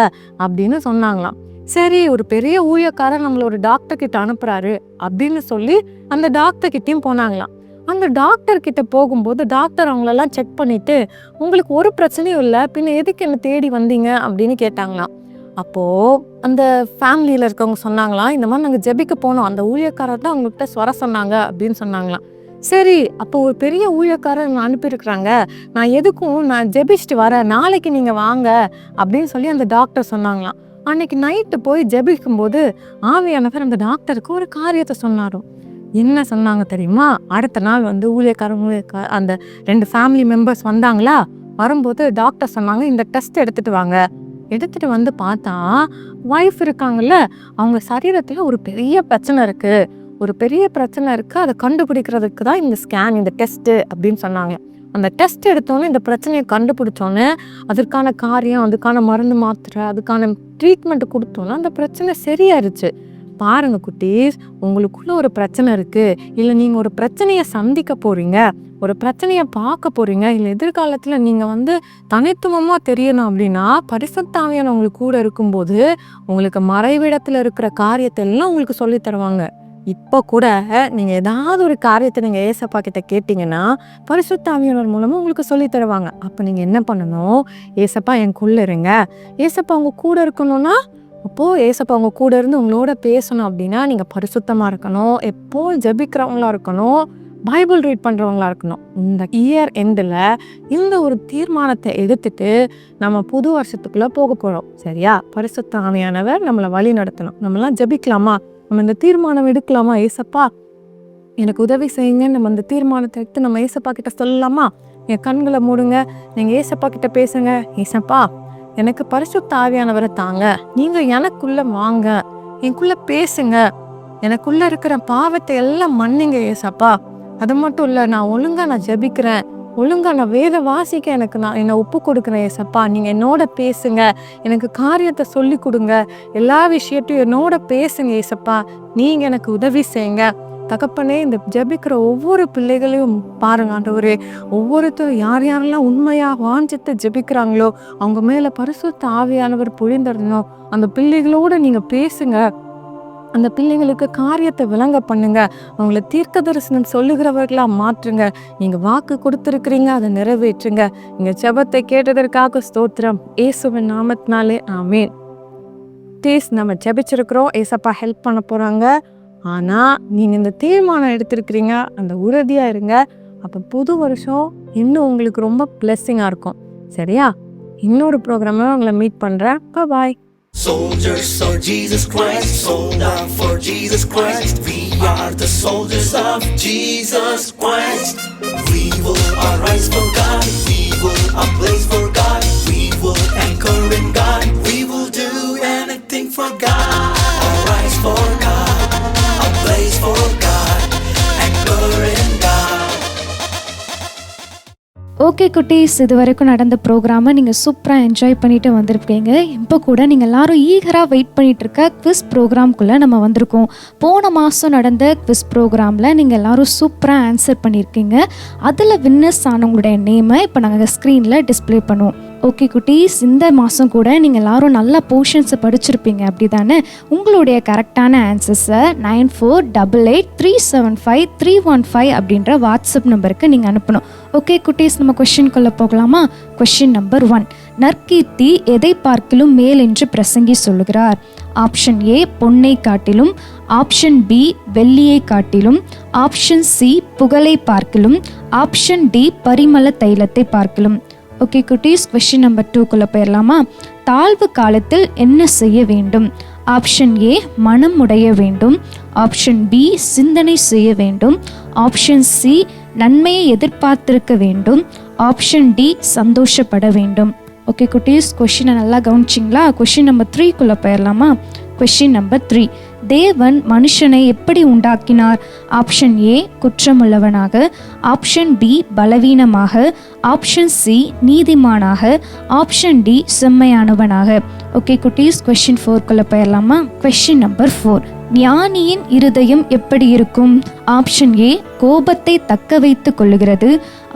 அப்படின்னு சொன்னாங்களாம். சரி, ஒரு பெரிய ஊழியக்காரர் நம்மள ஒரு டாக்டர் கிட்ட அனுப்புறாரு அப்படின்னு சொல்லி அந்த டாக்டர் கிட்டையும் போனாங்களாம். அந்த டாக்டர் கிட்ட போகும்போது டாக்டர் அவங்களெல்லாம் செக் பண்ணிட்டு, உங்களுக்கு ஒரு பிரச்சனையும் இல்லை, பின்ன எதுக்கு என்ன தேடி வந்தீங்க அப்படின்னு கேட்டாங்களாம். அப்போது அந்த ஃபேமிலியில் இருக்கவங்க சொன்னாங்களாம், இந்த மாதிரி நாங்கள் ஜெபிக்க போனோம், அந்த ஊழியக்காரர் தான் அவங்ககிட்ட வர சொன்னாங்க அப்படின்னு சொன்னாங்களாம். சரி, அப்போ ஒரு பெரிய ஊழியக்காரர் நான் அனுப்பியிருக்கிறாங்க, நான் ஜெபிச்சுட்டு வரேன், நாளைக்கு நீங்கள் வாங்க அப்படின்னு சொல்லி அந்த டாக்டர் சொன்னாங்களாம். அன்னைக்கு நைட்டு போய் ஜெபிக்கும்போது ஆவியானவர் அந்த டாக்டருக்கு ஒரு காரியத்தை சொன்னாரும். என்ன சொன்னாங்க தெரியுமா? அடுத்த நாள் ஊழியக்காரங்க அந்த 2 ஃபேமிலி மெம்பர்ஸ் வந்தாங்களா, வரும்போது டாக்டர் சொன்னாங்க, இந்த டெஸ்ட் எடுத்துட்டு வாங்க. எடுத்துட்டு பார்த்தா ஒய்ஃப் இருக்காங்கல்ல, அவங்க சரீரத்துல ஒரு பெரிய பிரச்சனை இருக்கு, அதை கண்டுபிடிக்கிறதுக்கு தான் இந்த ஸ்கேன், இந்த டெஸ்ட் அப்படின்னு சொன்னாங்க. அந்த டெஸ்ட் எடுத்தோன்னே இந்த பிரச்சனையை கண்டுபிடிச்சோன்னே அதற்கான காரியம், அதுக்கான மருந்து மாத்திரை, அதுக்கான ட்ரீட்மெண்ட் கொடுத்தோன்னா அந்த பிரச்சனை சரியாயிருச்சு. பாருங்க குட்டீஸ், உங்களுக்குள்ள ஒரு பிரச்சனை இருக்கு, இல்லை நீங்க ஒரு பிரச்சனையை சந்திக்க போறீங்க, ஒரு பிரச்சனையை பார்க்க போறீங்க, இல்லை எதிர்காலத்துல நீங்க தனித்துவமா தெரியணும் அப்படின்னா பரிசுத்த ஆவியானவர் உங்களுக்கு கூட இருக்கும்போது உங்களுக்கு மறைவிடத்துல இருக்கிற காரியத்தை எல்லாம் உங்களுக்கு சொல்லி தருவாங்க. இப்போ கூட நீங்க ஏதாவது ஒரு காரியத்தை நீங்க ஏசப்பா கிட்ட கேட்டீங்கன்னா பரிசுத்த ஆவியானவர் மூலமா உங்களுக்கு சொல்லி தருவாங்க. அப்ப நீங்க என்ன பண்ணணும்? ஏசப்பா எனக்குள்ள இருங்க, ஏசப்பா உங்க கூட இருக்கணும்னா அப்போது ஏசப்பா அவங்க கூட இருந்து உங்களோட பேசணும் அப்படின்னா நீங்கள் பரிசுத்தமாக இருக்கணும், எப்போ ஜெபிக்கிறவங்களா இருக்கணும், பைபிள் ரீட் பண்ணுறவங்களா இருக்கணும். இந்த இயர் எண்டில் இந்த ஒரு தீர்மானத்தை எடுத்துட்டு நம்ம புது வருஷத்துக்குள்ளே போக போகிறோம். சரியா? பரிசுத்த ஆவியானவர் நம்மளை வழி நடத்தணும். நம்மளாம் ஜெபிக்கலாமா? நம்ம இந்த தீர்மானம் எடுக்கலாமா? ஏசப்பா எனக்கு உதவி செய்யுங்க, நம்ம இந்த தீர்மானத்தை எடுத்து நம்ம ஏசப்பா கிட்ட சொல்லலாமா? என் கண்களை மூடுங்க, நீங்கள் ஏசப்பா கிட்ட பேசுங்க. ஏசப்பா எனக்கு பரிசுத்த ஆவியானவரை தாங்க, நீங்க எனக்குள்ள வாங்க, எனக்குள்ள பேசுங்க, எனக்குள்ள இருக்கிற பாவத்தை எல்லாம் மன்னிங்க ஏசப்பா. அது மட்டும் இல்லை, நான் ஜெபிக்கிறேன், ஒழுங்கா நான் வேத வாசிக்க என்னை ஒப்பு கொடுக்குறேன் ஏசப்பா. நீங்க என்னோட பேசுங்க, எனக்கு காரியத்தை சொல்லி கொடுங்க, எல்லா விஷயத்தையும் என்னோட பேசுங்க ஏசப்பா. நீங்க எனக்கு உதவி செய்யுங்க தகப்பனே. இந்த ஜெபிக்கிற ஒவ்வொரு பிள்ளைகளையும் பாருங்க ஆண்டவரே, ஒவ்வொருத்தரும் யாரெல்லாம் உண்மையா வாஞ்சித்து ஜெபிக்கிறாங்களோ அவங்க மேல பரிசுத்த ஆவியானவர் பொழிந்தரணும். அந்த பிள்ளைகளோட நீங்க பேசுங்க, அந்த பிள்ளைங்களுக்கு காரியத்தை விளங்க பண்ணுங்க, அவங்கள தீர்க்க தரிசனம் சொல்லுகிறவர்களா மாற்றுங்க. நீங்க வாக்கு கொடுத்துருக்கிறீங்க, அதை நிறைவேற்றுங்க. நீங்க ஜெபத்தை கேட்டதற்காக ஸ்தோத்திரம், இயேசுவின் நாமத்தினாலே ஆமென். குட்டீஸ் நம்ம ஜெபிச்சிருக்கிறோம், ஏசப்பா ஹெல்ப் பண்ண போகிறாங்க. ஆனால் நீங்கள் இந்த தீர்மானம் எடுத்திருக்கிறீங்க, அந்த உறுதியாக இருங்க. அப்போ புது வருஷம் இன்னும் உங்களுக்கு ரொம்ப பிளெஸ்ஸிங்காக இருக்கும். சரியா? இன்னொரு ப்ரோக்ராமில் உங்களை மீட் பண்ணுறேன். பாய். Soldiers of Jesus Christ, sold out for Jesus Christ. We are the soldiers of Jesus Christ. We will arise for God. We will ablaze for God. We will anchor in God. We will do anything for God. Arise for God. Ablaze for God. Anchor in God. Okay குட்டீஸ், இது வரைக்கும் நடந்த ப்ரோக்ராமை நீங்கள் சூப்பராக enjoy பண்ணிட்டு வந்திருப்பீங்க. இப்போ கூட நீங்கள் எல்லாரும் ஈகராக வெயிட் பண்ணிட்டு இருக்க குவிஸ் ப்ரோக்ராம்குள்ளே நம்ம வந்திருக்கோம். போன மாதம் நடந்த குவிஸ் ப்ரோக்ராமில் நீங்கள் எல்லோரும் சூப்பராக ஆன்சர் பண்ணியிருக்கீங்க. அதில் வின்னர்ஸ் ஆனவங்களுடைய நேமை இப்போ நாங்கள் ஸ்க்ரீனில் டிஸ்பிளே பண்ணுவோம். ஓகே குட்டீஸ், இந்த மாதம் கூட நீங்கள் எல்லோரும் நல்ல போர்ஷன்ஸை படிச்சிருப்பீங்க, அப்படி தானே? உங்களுடைய கரெக்டான ஆன்சர்ஸை 9488375315 அப்படின்ற வாட்ஸ்அப் நம்பருக்கு நீங்கள் அனுப்பணும். ஓகே குட்டீஸ், நம்ம கொஷின்குள்ளே போகலாமா? Question number 1. நற்கீர்த்தி எதை பார்க்கிலும் மேல் என்று பிரசங்கி சொல்லுகிறார்? ஆப்ஷன் ஏ பொன்னை காட்டிலும், ஆப்ஷன் பி வெள்ளியை காட்டிலும், ஆப்ஷன் சி புகழை பார்க்கிலும், ஆப்ஷன் டி பரிமள தைலத்தை பார்க்கிலும். ஓகே குட்டீஸ், கொஷின் நம்பர் 2குள்ளே போயிடலாமா? தாழ்வு காலத்தில் என்ன செய்ய வேண்டும்? ஆப்ஷன் ஏ மனம் உடைய வேண்டும், ஆப்ஷன் பி சிந்தனை செய்ய வேண்டும், ஆப்ஷன் சி நன்மையை எதிர்பார்த்திருக்க வேண்டும், ஆப்ஷன் டி சந்தோஷப்பட வேண்டும். ஓகே குட்டீஸ், கொஷினை நல்லா கவனிச்சிங்களா? கொஷின் நம்பர் 3குள்ளே போயிடலாமா? Question number 3. தேவன் மனுஷனை எப்படி உண்டாக்கினார்? ஆப்ஷன் ஏ குற்றமுள்ளவனாக, ஆப்ஷன் பி பலவீனமாக, ஆப்ஷன் சி நீதிமானாக, ஆப்ஷன் டி செம்மையானவனாக. ஓகே குட்டீஸ், கொஷின் 4குள்ளே போயிடலாமா? Question number 4. ஞானியின் இருதயம் எப்படி இருக்கும்? ஆப்ஷன் ஏ கோபத்தை தக்க வைத்து கொள்ளுகிறது,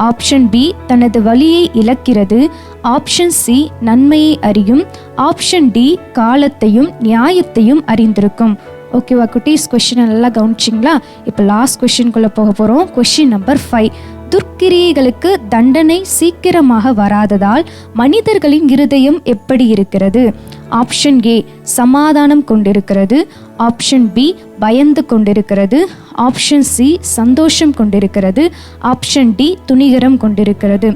ஆப்ஷன் பி தனது வலியை இழக்கிறது, ஆப்ஷன் சி நன்மையை அறியும், ஆப்ஷன் டி காலத்தையும் நியாயத்தையும் அறிந்திருக்கும். ஓகேவா குட்டீஸ், கொஷினை நல்லா கவனிச்சிங்களா? இப்போ லாஸ்ட் கொஷின்குள்ளே போக போகிறோம். Question number 5. துர்க்கிரியைகளுக்கு தண்டனை சீக்கிரமாக வராததால் மனிதர்களின் இருதயம் எப்படி இருக்கிறது? ஆப்ஷன் ஏ சமாதானம் கொண்டிருக்கிறது, ஆப்ஷன் பி பயந்து கொண்டிருக்கிறது, ஆப்ஷன் சி சந்தோஷம் கொண்டிருக்கிறது, ஆப்ஷன் டி துணிகரம் கொண்டிருக்கிறது.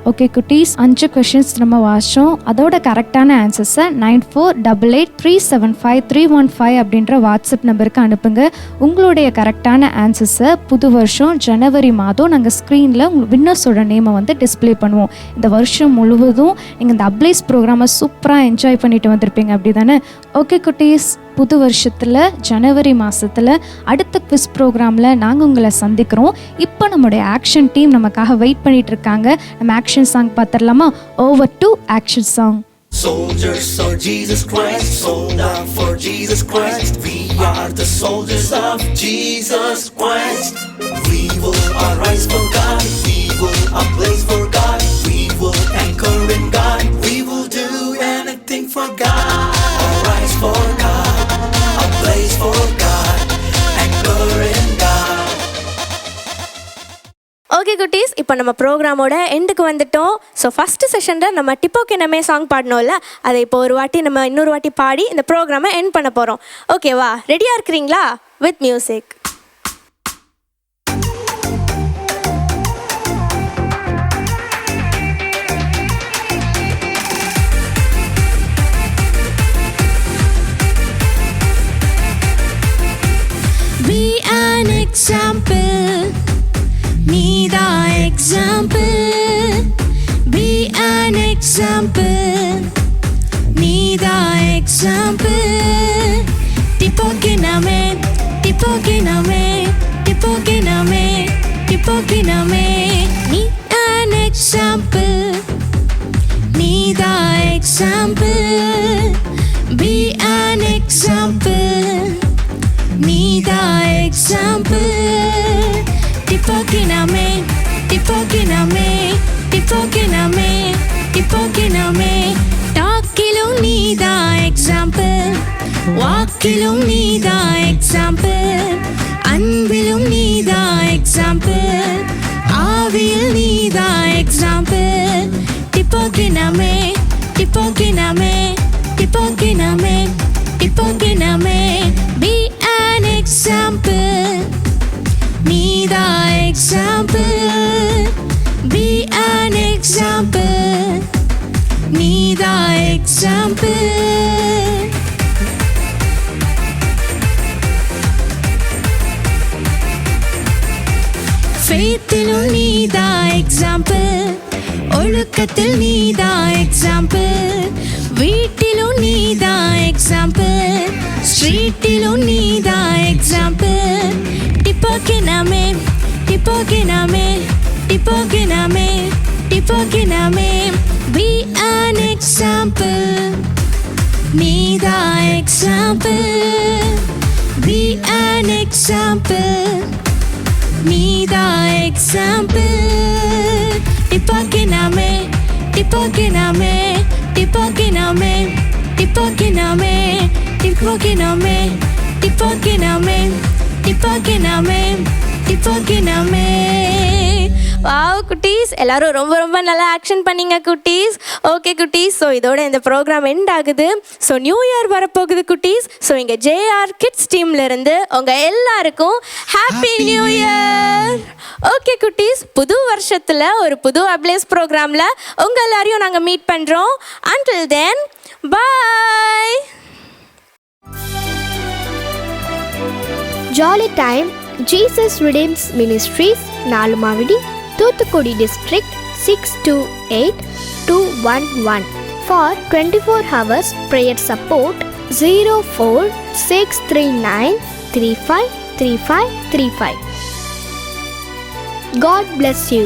ஓகே குட்டீஸ், 5 கொஷின்ஸ் நம்ம வாசித்தோம். அதோட கரெக்டான ஆன்சர்ஸை 9488375315 அப்படின்ற வாட்ஸ்அப் நம்பருக்கு அனுப்புங்க. உங்களுடைய கரெக்டான ஆன்சர்ஸை புது வருஷம் ஜனவரி மாதம் நாங்கள் ஸ்க்ரீனில் வின்னர்ஸோட நேமை வந்து டிஸ்பிளே பண்ணுவோம். இந்த வருஷம் முழுவதும் நீங்கள் இந்த அப்ளைஸ் ப்ரோக்ராமை சூப்பராக என்ஜாய் பண்ணிட்டு வந்திருப்பீங்க, அப்படி தானே? ஓகே குட்டீஸ், புது வருஷத்தில் ஜனவரி மாதத்தில் அடுத்த குவிஸ் ப்ரோக்ராமில் நாங்கள் உங்களை சந்திக்கிறோம். இப்போ நம்மளுடைய ஆக்ஷன் டீம் நமக்காக வெயிட் பண்ணிட்டு இருக்காங்க. நம்ம ஆக்ஷன் சாங் பார்த்துடலாமா? Over to action song. Soldiers of Jesus Christ, sold out for Jesus Christ. We are the soldiers of Jesus Christ. We will arise for God. We will ablaze for God. We will anchor in God. We will do anything for God. Arise for God. Ablaze for God. Anchor in God. Okay குட்டீஸ், இப்போ நம்ம ப்ரோக்ராமோட எண்டுக்கு வந்துட்டோம். So first செஷனில் நம்ம டிப்போக்கே நம்ம song பாடணும்ல, அதை இப்போ ஒரு வாட்டி நம்ம இன்னொரு வாட்டி பாடி இந்த ப்ரோக்ராமை எண்ட் பண்ண போகிறோம். ஓகேவா? ரெடியாக இருக்கிறீங்களா? With music. Be an example. Need an example. Be an example. Need an example. Tipoke name, tipoke name, tipoke name, tipoke name. Need an example. Need an example. Be an example. Need an example. Tipoke name, tipoke name, tipoke name, tipoke name. Talkilum need an example. Walkilum need an example. Anbilum need an example. Avil need an example. Tipoke name, tipoke name, tipoke name, example. Be an example. நீதா example. ஃபெய்த்திலும் நீதா example, ஒழுக்கத்தில் நீதா example, வீட்டிலும் நீதா example, ஸ்ட்ரீட்டிலும் நீதா example. டிப்போகினாமே டிப்போகினாமே டிப்போகினாமே டிப்போகினாமே. Be an example. நீதா example. Be an example. நீதா example. டிப்போகினாமே டிப்போகினாமே டிப்போகினாமே டிப்போகினாமே டிப்போகினாமே டிப்போகினாமே டிப்போகினாமே டிப்போகினாமே. Wow குட்டீஸ், எல்லாரும் ரொம்ப ரொம்ப நல்லா ஆக்ஷன் பண்ணீங்க குட்டீஸ். ஓகே குட்டீஸ், ஸோ இதோட இந்த ப்ரோக்ராம் எண்ட் ஆகுது. ஸோ நியூ இயர் வரப்போகுது குட்டீஸ். ஸோ இங்கே JR கிட்ஸ் டீம்லேருந்து உங்கள் எல்லாருக்கும் ஹாப்பி நியூ இயர். ஓகே குட்டீஸ், புது வருஷத்தில் ஒரு புது அப்ளேஸ் ப்ரோக்ராமில் உங்கள் எல்லாரையும் நாங்கள் மீட் பண்ணுறோம். Until then, bye. Jolly Time Jesus Redeems Ministries, Nalumavidi, Thuthukudi District, 628211. For 24 hours prayer support, 04639353535. God bless you.